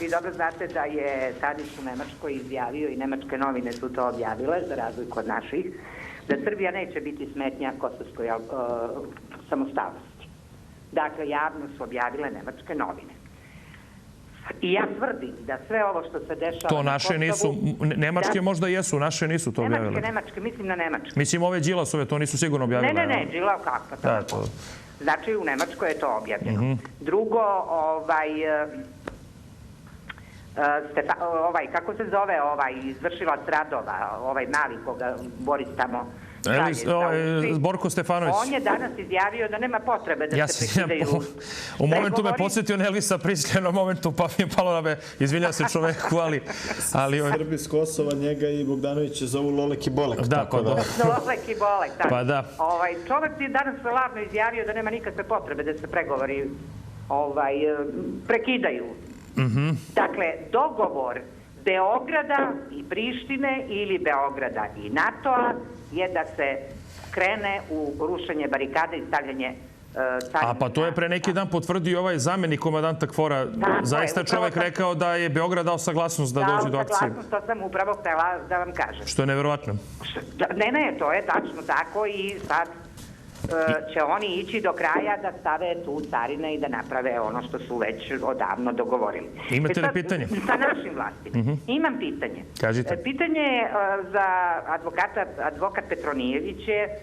vi dobro znate da je Tadić u Nemačkoj izjavio i nemačke novine su to objavile, za razliku od naših, da Srbija neće biti smetnja kosovskoj samostalnosti. Dakle, javno su objavile nemačke novine. I ja tvrdim da sve ovo što se dešava to naše nisu, nemačke možda jesu, naše nisu to objavile. Nemačke, mislim na nemačke. Mislim ove Đilasove, to nisu sigurno objavile. Ne, Đilao kakva to. Znači, u Nemačkoj je to objavljeno. Drugo, kako se zove izvršilac radova, mali koga Boris tamo šalje. Borko Stefanović. On je danas izjavio da nema potrebe da se prekidaju. U momentu me podsjetio na Elvisa Prislja, u momentu pa mi je palo da me izvinja se čoveku, ali... Srbi s Kosova, njega i Bogdanovića zovu Lolek i Bolek. Lolek i Bolek, tako. Pa da. Čovek je danas lavno izjavio da nema nikakve potrebe da se pregovori prekidaju. Dakle, dogovor Beograda i Prištine ili Beograda i NATO-a je da se krene u rušenje barikade i stavljanje A pa to je pre neki dan potvrdio ovaj zamjenik komandanta KFOR-a. Zaista čovjek rekao da je Beograd dao saglasnost da dođe do akcije. Dao saglasnost, to sam upravo htjela da vam kažem. Što je neverovatno. Ne, to je tačno tako i sad će oni ići do kraja da stave tu carine i da naprave ono što su već odavno dogovorili. Imate li pitanje? Sa našim vlastima. Imam pitanje. Kažite. Pitanje je za advokat Petronijević je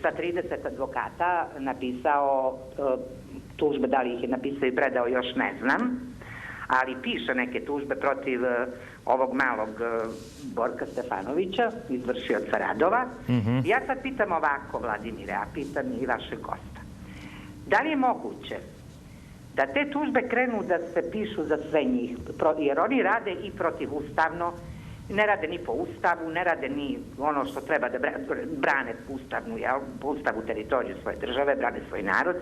sa 30 advokata napisao tužbe, da li ih je napisao i predao još ne znam, ali piše neke tužbe protiv ovog malog Borka Stefanovića, izvršioca radova. Ja sad pitam ovako, Vladimire, a pitam i vašeg gosta. Da li je moguće da te tužbe krenu da se pišu za sve njih, jer oni rade i protivustavno, ne rade ni po ustavu, ne rade ni ono što treba da brane po ustavu teritoriju svoje države, brane svoj narod.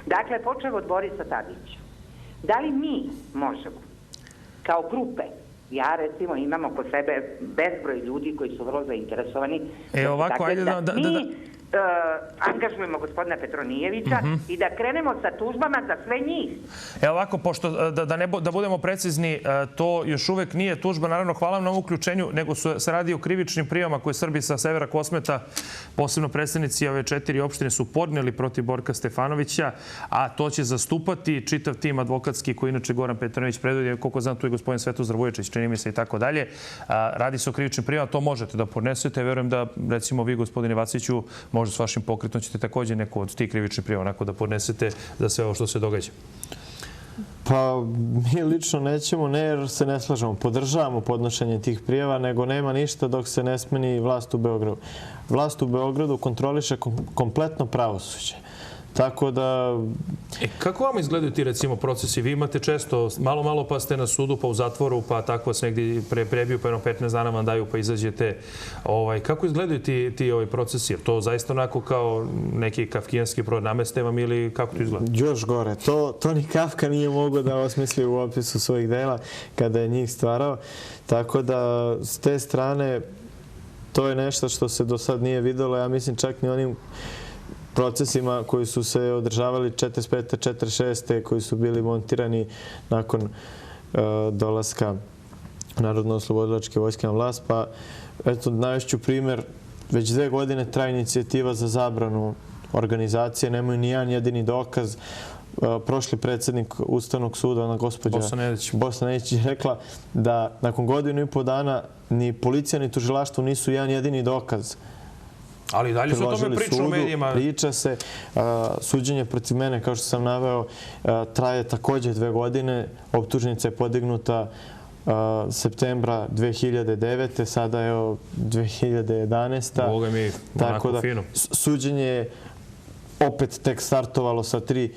Dakle, počeo od Borisa Tadića. Da li mi možemo, kao grupe, ja recimo imamo kod sebe bezbroj ljudi koji su vrlo zainteresovani, da mi angažujemo gospodina Petronijevića i da krenemo sa tužbama za sve njih. Evo ovako, pošto da budemo precizni, to još uvek nije tužba, naravno hvala vam na uključenju, nego se radi o krivičnim prijavama koje Srbi sa severa Kosmeta, posebno predstavnici ove 4 opštine, su podneli protiv Borka Stefanovića, a to će zastupati čitav tim advokatski koji inače Goran Petronijević predvodi, koliko znam tu je gospodin Svetozar Vuječić, čini mi se i tako dalje. Radi se o krivičnim prijavama, to možete da podnesete. Verujem da, recimo, vi, gospodine Vaciću, možda s vašim pokretom ćete također neku od tih krivičnih prijava onako da podnesete za sve ovo što se događa. Pa mi lično nećemo, ne jer se ne slažemo. Podržavamo podnošenje tih prijava, nego nema ništa dok se ne smeni vlast u Beogradu. Vlast u Beogradu kontroliše kompletno pravosuđe. Tako da... Kako vama izgledaju ti, recimo, procesi? Vi imate često malo pa ste na sudu, pa u zatvoru, pa tako vas negdje prebiju, pa jedno 15 dana vam daju, pa izađete. Kako izgledaju ti procesi? Je to zaista onako kao neki kafkijanski broj nameste vam ili kako to izgleda? Još gore. To ni Kafka nije mogao da osmisli u opisu svojih dela kada je njih stvarao. Tako da, s te strane, to je nešto što se do sad nije videlo. Ja mislim čak ni onim procesima koji su se održavali 45. 46. koji su bili montirani nakon dolaska Narodno-oslobodilačke vojske na vlast. Pa, eto, navešću primjer, već 2 godine traje inicijativa za zabranu organizacije, nemaju ni jedan jedini dokaz. Prošli predsjednik Ustavnog suda, ona gospođa Bosna Nedić, je rekla da nakon 1,5 godina ni policija ni tužilaštvo nisu jedan jedini dokaz. Ali dalje su o tome priča u medijima. Priča se. Suđenje protiv mene, kao što sam naveo, traje također 2 godine. Optužnica je podignuta septembra 2009. Sada je 2011. Boga mi, onako fino. Suđenje je opet tek startovalo sa 3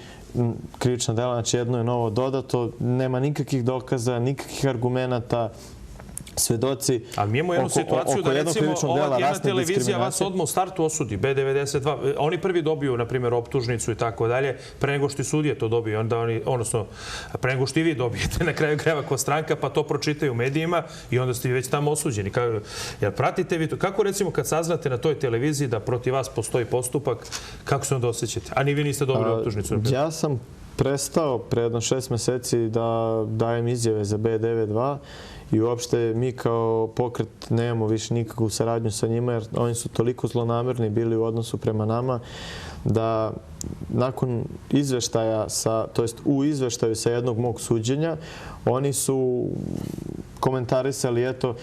krivična dela. Znači jedno je novo dodato. Nema nikakvih dokaza, nikakvih argumenata. Svedoci. Ali mi imamo jednu situaciju da, recimo, ova jedna televizija vas odmah u startu osudi, B92. Oni prvi dobiju, na primjer, optužnicu i tako dalje, pre nego što i sudije to dobiju, odnosno pre nego što i vi dobijete na kraju krajeva kao stranka, pa to pročitaju u medijima i onda ste vi već tamo osuđeni. Jer pratite vi to? Kako, recimo, kad saznate na toj televiziji da protiv vas postoji postupak, kako se onda osjećate? A ni vi niste dobili optužnicu? Ja sam prestao pre jedno 6 meseci da dajem izjave za B92 i uopšte mi kao pokret nemamo više nikakvu saradnju sa njima jer oni su toliko zlonamerni bili u odnosu prema nama da nakon izveštaja, to jest u izveštaju sa jednog mog suđenja, oni su komentarisali, eto,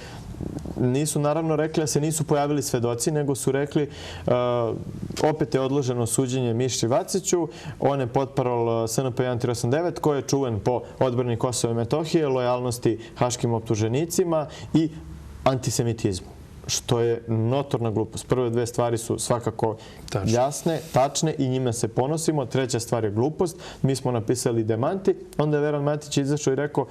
nisu naravno rekli da se nisu pojavili svedoci, nego su rekli opet je odloženo suđenje Miši Vaciću, on je potparol SNP 1389 koji je čuven po odbrani Kosova i Metohije, lojalnosti haškim optuženicima i antisemitizmu. Što je notorna glupost. Prve 2 stvari su svakako jasne, tačne i njime se ponosimo. 3. stvar je glupost. Mi smo napisali demanti. Onda je Veran Matić izašao i rekao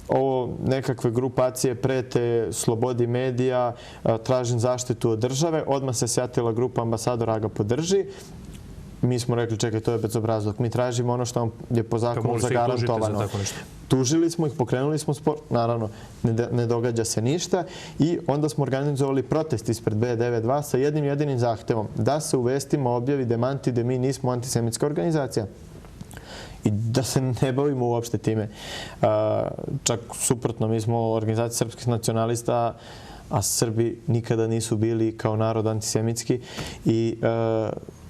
ovo nekakve grupacije prete slobodi medija, tražim zaštitu od države. Odmah se sjatila grupa Ambasadora ga podrži. Mi smo rekli, čekaj, to je bezobrazluk. Mi tražimo ono što vam je po zakonu zagarantovano. Tužili smo ih, pokrenuli smo spor. Naravno, ne događa se ništa. I onda smo organizovali protest ispred B92 sa jednim jedinim zahtevom. Da se u vestima objavi demanti da mi nismo antisemitska organizacija. I da se ne bavimo uopšte time. Čak suprotno, mi smo organizacija srpskih nacionalista, a Srbi nikada nisu bili kao narod antisemitski. I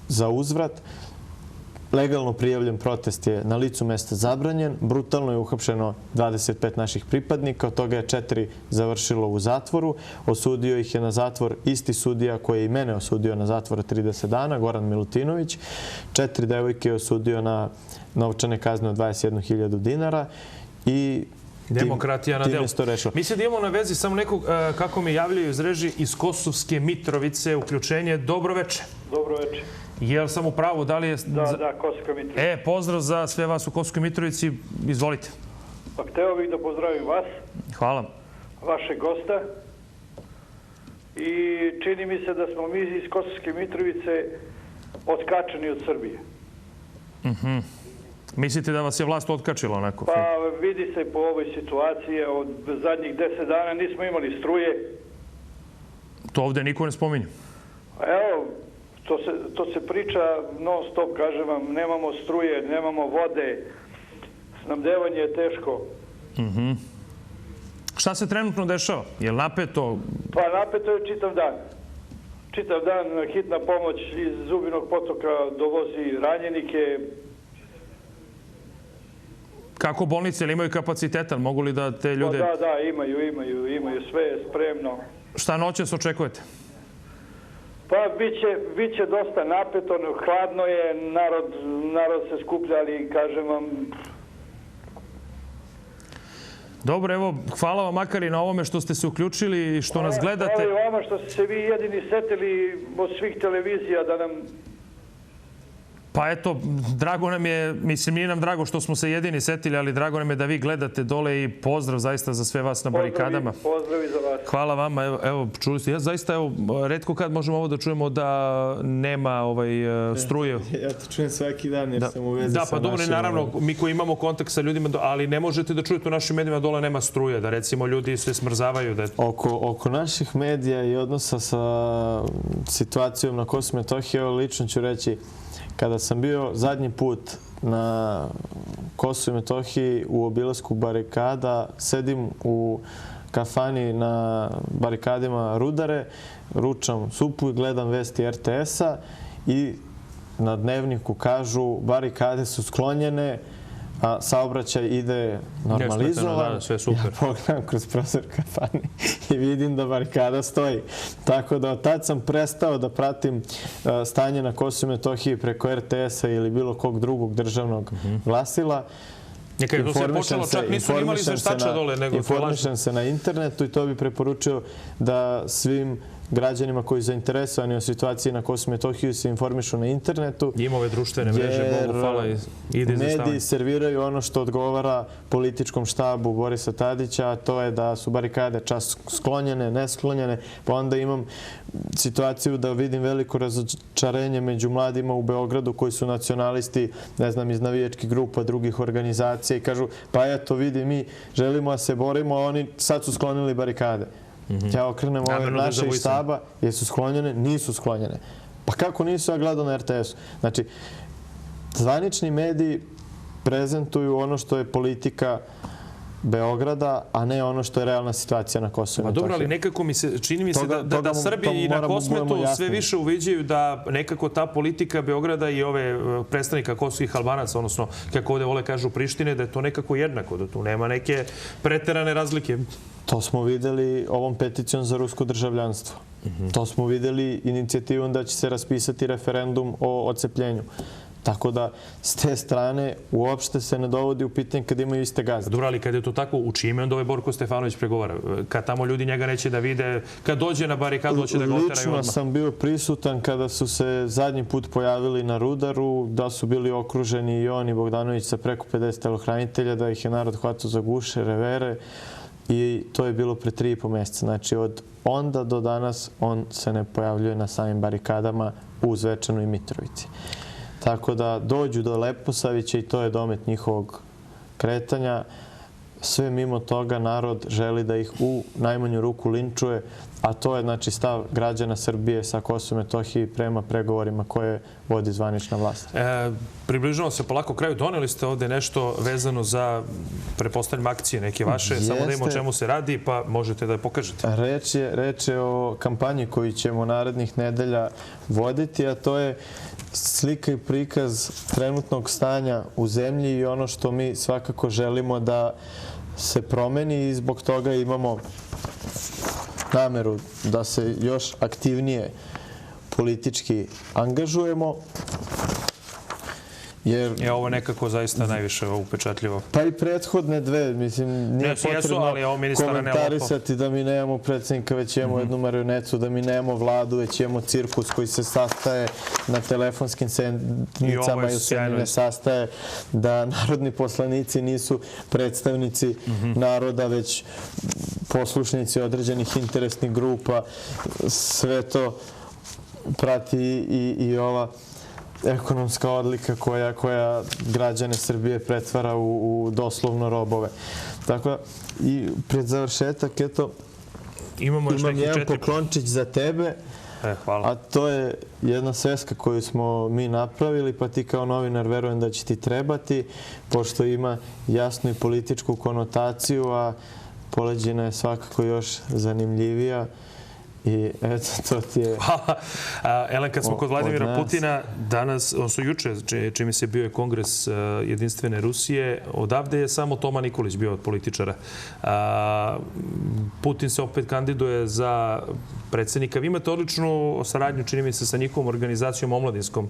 za uzvrat, legalno prijavljen protest je na licu mesta zabranjen. Brutalno je uhapšeno 25 naših pripadnika. Od toga je 4 završilo u zatvoru. Osudio ih je na zatvor isti sudija koji je i mene osudio na zatvor 30 dana, Goran Milutinović. 4 devojke je osudio na novčane kazne od 21.000 dinara i demokratija na delu. Mislim da imamo na vezi samo nekog, kako mi javljaju iz režije, iz Kosovske Mitrovice, uključenje. Dobro veče. Dobro veče. Jel sam u pravu? Da li je... Da, Kosovska Mitrovica. Pozdrav za sve vas u Kosovskoj Mitrovici. Izvolite. Pa hteo bih da pozdravim vas. Hvala. Vašeg gosta. I čini mi se da smo mi iz Kosovske Mitrovice otkačeni od Srbije. Mislite da vas je vlast otkačila onako? Pa vidi se po ovoj situaciji. Od zadnjih 10 dana nismo imali struje. To ovdje niko ne spominje. Evo, to se priča non stop, kažem vam. Nemamo struje, nemamo vode. Snabdevanje je teško. Šta se trenutno dešava? Je li napeto? Pa napeto je čitav dan. Čitav dan hitna pomoć iz Zubinog potoka dovozi ranjenike. Kako bolnice, ili imaju kapaciteta? Mogu li da te ljude... Da, imaju. Sve je spremno. Šta noćas očekujete? Pa bit će dosta napeto, hladno je, narod se skuplja, ali kažem vam, Dobro, evo, hvala vam makar i na ovome što ste se uključili i što nas gledate. Hvala i vama što ste se vi jedini setili od svih televizija da nam... Pa eto, drago nam je, mislim, nije nam drago što smo se jedini setili, ali drago nam je da vi gledate dole i pozdrav zaista za sve vas na barikadama. Pozdravi za vas. Hvala vama, evo, čuli ste. Ja zaista, evo, retko kad možemo ovo da čujemo da nema struje. Ja to čujem svaki dan jer sam u vezi sa našim... Da, pa dobro, naravno, mi koji imamo kontakt sa ljudima, ali ne možete da čujete u našim medijima dole nema struje, da recimo ljudi se smrzavaju. Oko naših medija i odnosa sa situacijom na Kosovu i Metohiji, evo lično ću reći, kada sam bio zadnji put na Kosovu i Metohiji u obilasku barikada, sedim u kafani na barikadima Rudare, ručam supu i gledam vesti RTS-a i na dnevniku kažu barikade su sklonjene, a saobraćaj ide normalizovan. Sve super. Ja pogledam kroz prozor kafane i vidim da barikada stoji. Tako da od tad sam prestao da pratim stanje na Kosovu i Metohiji preko RTS-a ili bilo kog drugog državnog glasila. Nekaj to se počelo, čak nisu imali zeštača dole. Informišem se na internetu i to bi preporučio da svim građanima koji su zainteresovani o situaciji na Kosovu i Metohiji se informišu na internetu. Ima ove društvene mreže, Bogu hvala, ide izveštavanje. Mediji serviraju ono što odgovara političkom štabu Borisa Tadića, a to je da su barikade čas sklonjene, nesklonjene, pa onda imam situaciju da vidim veliko razočarenje među mladima u Beogradu koji su nacionalisti, ne znam, iz navijačkih grupa, drugih organizacija i kažu, pa eto vidi, mi želimo da se borimo, a oni sad su sklonili barikade. Ja okrenem ove naše iz štaba, jesu sklonjene? Nisu sklonjene. Pa kako nisu? Ja gledam na RTS-u. Znači, zvanični mediji prezentuju ono što je politika Beograda, a ne ono što je realna situacija na Kosovu i Metohiji. Dobro, ali nekako čini mi se da Srbi i na Kosmetu sve više uviđaju da nekako ta politika Beograda i ove predstavnika kosovskih Albanaca, odnosno, kako ovde vole kažu Prištine, da je to nekako jednako, da tu nema neke preterane razlike. To smo videli ovom peticijom za rusko državljanstvo. To smo videli inicijativom da će se raspisati referendum o odcepljenju. Tako da, s te strane, uopšte se ne dovodi u pitanje kad imaju iste gazde. Dobro, ali kad je to tako, u čime onda ovaj Borko Stefanović pregovara? Kad tamo ljudi njega neće da vide, kad dođe na barikadu, hoće da ga oteraju odmah? Lično sam bio prisutan kada su se zadnji put pojavili na Rudaru, da su bili okruženi i on i Bogdanović sa preko 50 telohranitelja, da ih je narod hvatao za guše, revere. I to je bilo pre 3,5 mjeseca. Znači, od onda do danas on se ne pojavljuje na samim barikadama u Zvečanu i Mitrovici. Tako da dođu do Leposavića i to je domet njihovog kretanja. Sve mimo toga narod želi da ih u najmanju ruku linčuje, a to je znači stav građana Srbije sa Kosovom i Metohiji prema pregovorima koje vodi zvanična vlast. Približavamo se polako kraju. Doneli ste ovde nešto vezano za, pretpostavljam, akcije neke vaše, samo da imamo o čemu se radi, pa možete da je pokažete. Reč je o kampanji koju ćemo narednih nedelja voditi, a to je slika i prikaz trenutnog stanja u zemlji i ono što mi svakako želimo da se promeni i zbog toga imamo nameru da se još aktivnije politički angažujemo. Ovo je nekako zaista najviše upečatljivo. Pa i prethodne dve, mislim, nije potrebno komentarisati da mi nemamo predsjednika, već imamo jednu marionetu, da mi nemamo vladu, već imamo cirkus koji se sastaje na telefonskim sednicama ili se ne sastaje, da narodni poslanici nisu predstavnici naroda, već poslušnici određenih interesnih grupa. Sve to prati i ova ekonomska odlika koja građane Srbije pretvara u doslovno robove. Tako da, i pred završetak, eto, imam jedan poklončić za tebe, a to je jedna sveska koju smo mi napravili, pa ti kao novinar verujem da će ti trebati, pošto ima jasnu i političku konotaciju, a Poleđina je svakako još zanimljivija I eto, to ti je... Hvala. Elen, kad smo kod Vladimira Putina, danas, odnosno juče, čime se bio je kongres Jedinstvene Rusije, odavde je samo Toma Nikolić bio od političara. Putin se opet kandiduje za predsjednika. Vi imate odličnu saradnju, čini mi se, sa njihovom organizacijom omladinskom.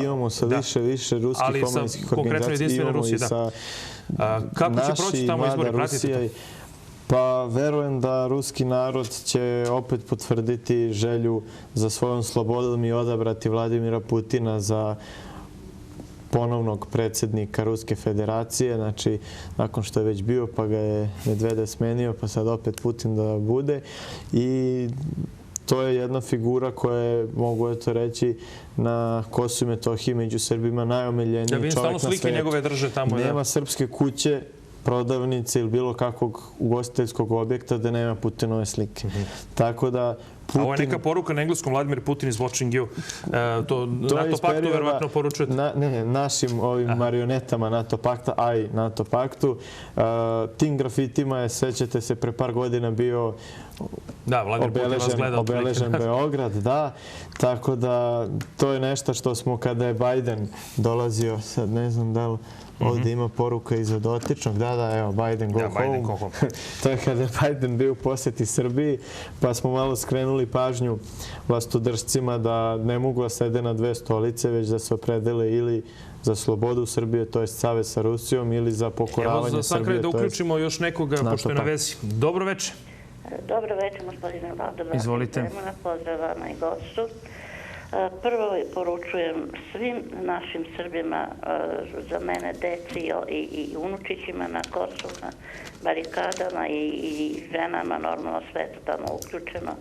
Imamo sa više ruskih omladinskih organizacija. Imamo i sa kako će proći tamo izbori? Pratite? Pa verujem da ruski narod će opet potvrditi želju za svojom slobodom i odabrati Vladimira Putina za ponovnog predsjednika Ruske federacije. Znači, nakon što je već bio, pa ga je Medvedev smenio, pa sad opet Putin da bude. I to je jedna figura koja je, mogu eto reći, na Kosovu i Metohiji među Srbima najomiljeniji čovjek na stalno slike njegove drže tamo. Nema srpske kuće, prodavnice ili bilo kakvog ugostiteljskog objekta da nema Putinove slike. Tako da Putin... A ovo je neka poruka na engleskom, Vladimir Putin is watching you. To NATO paktu verovatno poručujete? Ne, našim ovim marionetama NATO pakta, a i NATO paktu. Tim grafitima je, sećate se, pre par godina bio obeležen Beograd. Da, tako da to je nešto što smo kada je Biden dolazio, sad ne znam da li ovdje ima poruka iza dotičnog. Da, evo, Biden go home. To je kada je Biden bio u posjeti Srbiji, pa smo malo skrenuli pažnju vlastodržcima da ne mogu da sede na dve stolice, već da se opredele ili za slobodu Srbije, to je savez sa Rusijom, ili za pokoravanje Srbije. Evo za sam kraj da uključimo još nekoga, pošto je na vezi. Dobro večer. Dobro večer, gospodine Vladimir. Izvolite. Pozdrav vama i gostu. Prvo poručujem svim našim Srbima, za mene deci i unučićima na Kosovu, na barikadama i ženama, normalno sve to tamo uključeno,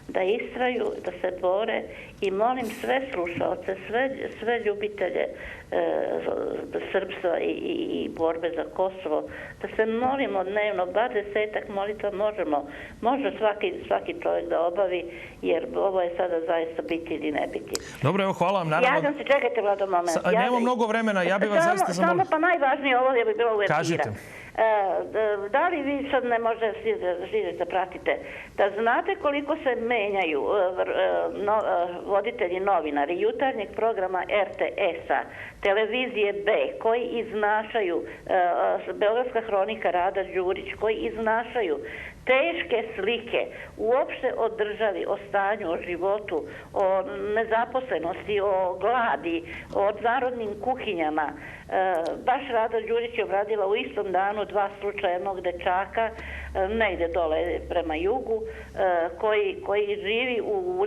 da istraju, da se bore i molim sve slušalce, sve ljubitelje srpstva i borbe za Kosovo, da se molimo dnevno, bar 10 molitva možemo, može svaki čovjek da obavi, jer ovo je sada zaista biti ili ne biti. Dobro, evo, hvala vam. Javljam se, čekajte Vlado moment. Nemamo mnogo vremena, ja bih vas zaista zamolio. Samo pa najvažnije ovo je bi bilo uvertira. Kažite. Da li vi sad ne može svi da pratite, da znate koliko se menjaju voditelji novinari jutarnjeg programa RTS-a, televizije B, koji iznašaju, Beogradska hronika Rada Đurić, koji iznašaju teške slike uopšte o državi, o stanju, o životu, o nezaposlenosti, o gladi, o narodnim kuhinjama. Baš Rada Đurić je obradila u istom danu 2 slučaja jednog dečaka, negde dole prema jugu, koji živi u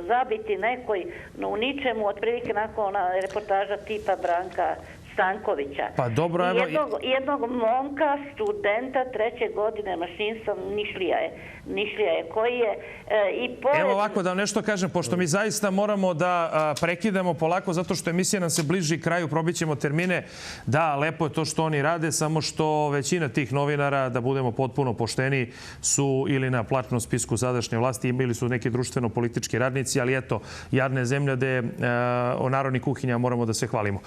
zabiti nekoj, u ničemu, otprilike nakon reportaža tipa Branka Stankovića. Pa dobro, evo... Jednog momka, studenta 3. godine mašinstva Nišlija je, koji je i pored... Evo ovako da vam nešto kažem, pošto mi zaista moramo da prekidamo polako, zato što emisija nam se bliži kraju, probićemo termine. Da, lepo je to što oni rade, samo što većina tih novinara, da budemo potpuno pošteni, su ili na plaćnom spisku sadašnje vlasti, ili su neki društveno-politički radnici, ali eto, jadne zemlje gde o narodnih kuhinja moramo da se hvalimo.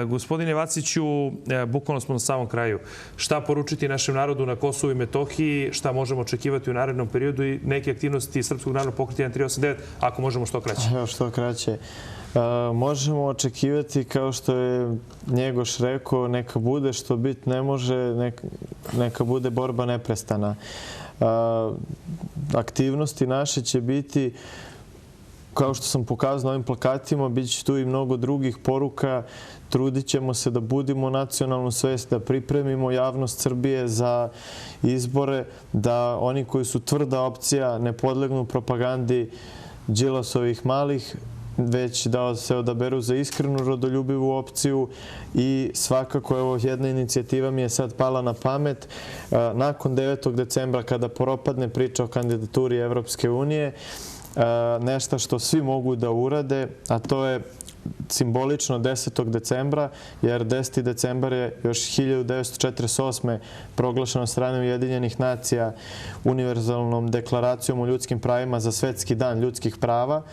Gospodine Vaciću, bukvalno smo na samom kraju. Šta poručiti našem narodu na Kosovu i Metohiji, šta možemo očekivati u narednom periodu i neke aktivnosti Srpskog narodnog pokreta 1389, ako možemo što kraće? Evo što kraće. Možemo očekivati, kao što je Njegoš rekao, neka bude što bit ne može, neka bude borba neprestana. Aktivnosti naše će biti, kao što sam pokazao na ovim plakatima, bit će tu i mnogo drugih poruka. Trudit ćemo se da budimo nacionalnu svest, da pripremimo javnost Srbije za izbore, da oni koji su tvrda opcija ne podlegnu propagandi Đilasovih malih, već da se odaberu za iskrenu rodoljubivu opciju. I svakako, evo, jedna inicijativa mi je sad pala na pamet. Nakon 9. decembra, kada propadne priča o kandidaturi Evropske unije, nešto što svi mogu da urade, a to je simbolično 10. decembra, jer 10. decembar je još 1948. proglašeno od strane Ujedinjenih nacija univerzalnom deklaracijom o ljudskim pravima za Svetski dan ljudskih prava,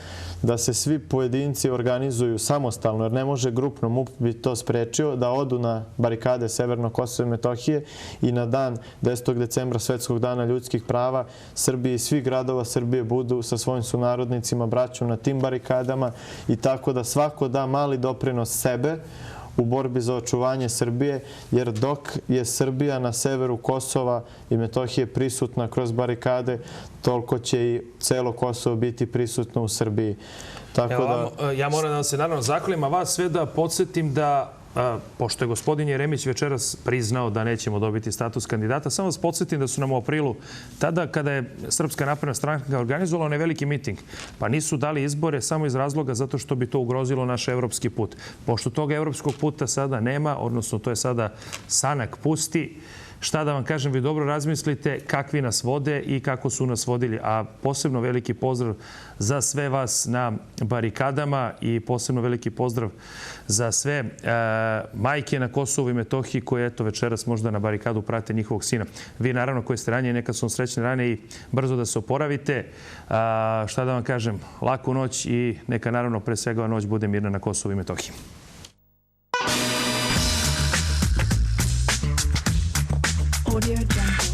da se svi pojedinci organizuju samostalno, jer ne može grupno, MUP bi to sprečio, da odu na barikade Severnog Kosova i Metohije i na dan 10. decembra Svetskog dana ljudskih prava Srbije i svih gradova Srbije budu sa svojim sunarodnicima, braćom na tim barikadama i tako da svako da mali doprinos sebe u borbi za očuvanje Srbije, jer dok je Srbija na severu Kosova i Metohije prisutna kroz barikade, toliko će i celo Kosovo biti prisutno u Srbiji. Ja moram da vam se naravno zahvalim, a vas sve da podsjetim da, pošto je gospodin Jeremić večeras priznao da nećemo dobiti status kandidata, samo vas podsjetim da su nam u aprilu, tada kada je Srpska napredna stranka organizovala onaj veliki miting, pa nisu dali izbore samo iz razloga zato što bi to ugrozilo naš evropski put. Pošto toga evropskog puta sada nema, odnosno to je sada sanak pusti, šta da vam kažem, vi dobro razmislite kakvi nas vode i kako su nas vodili. A posebno veliki pozdrav za sve vas na barikadama i posebno veliki pozdrav za sve majke na Kosovu i Metohiji koje eto večeras možda na barikadu prate njihovog sina. Vi naravno koji ste ranije, neka su vam srećne rane i brzo da se oporavite. Šta da vam kažem, laku noć i neka naravno pre svega noć bude mirna na Kosovu i Metohiji. Audio Jungle.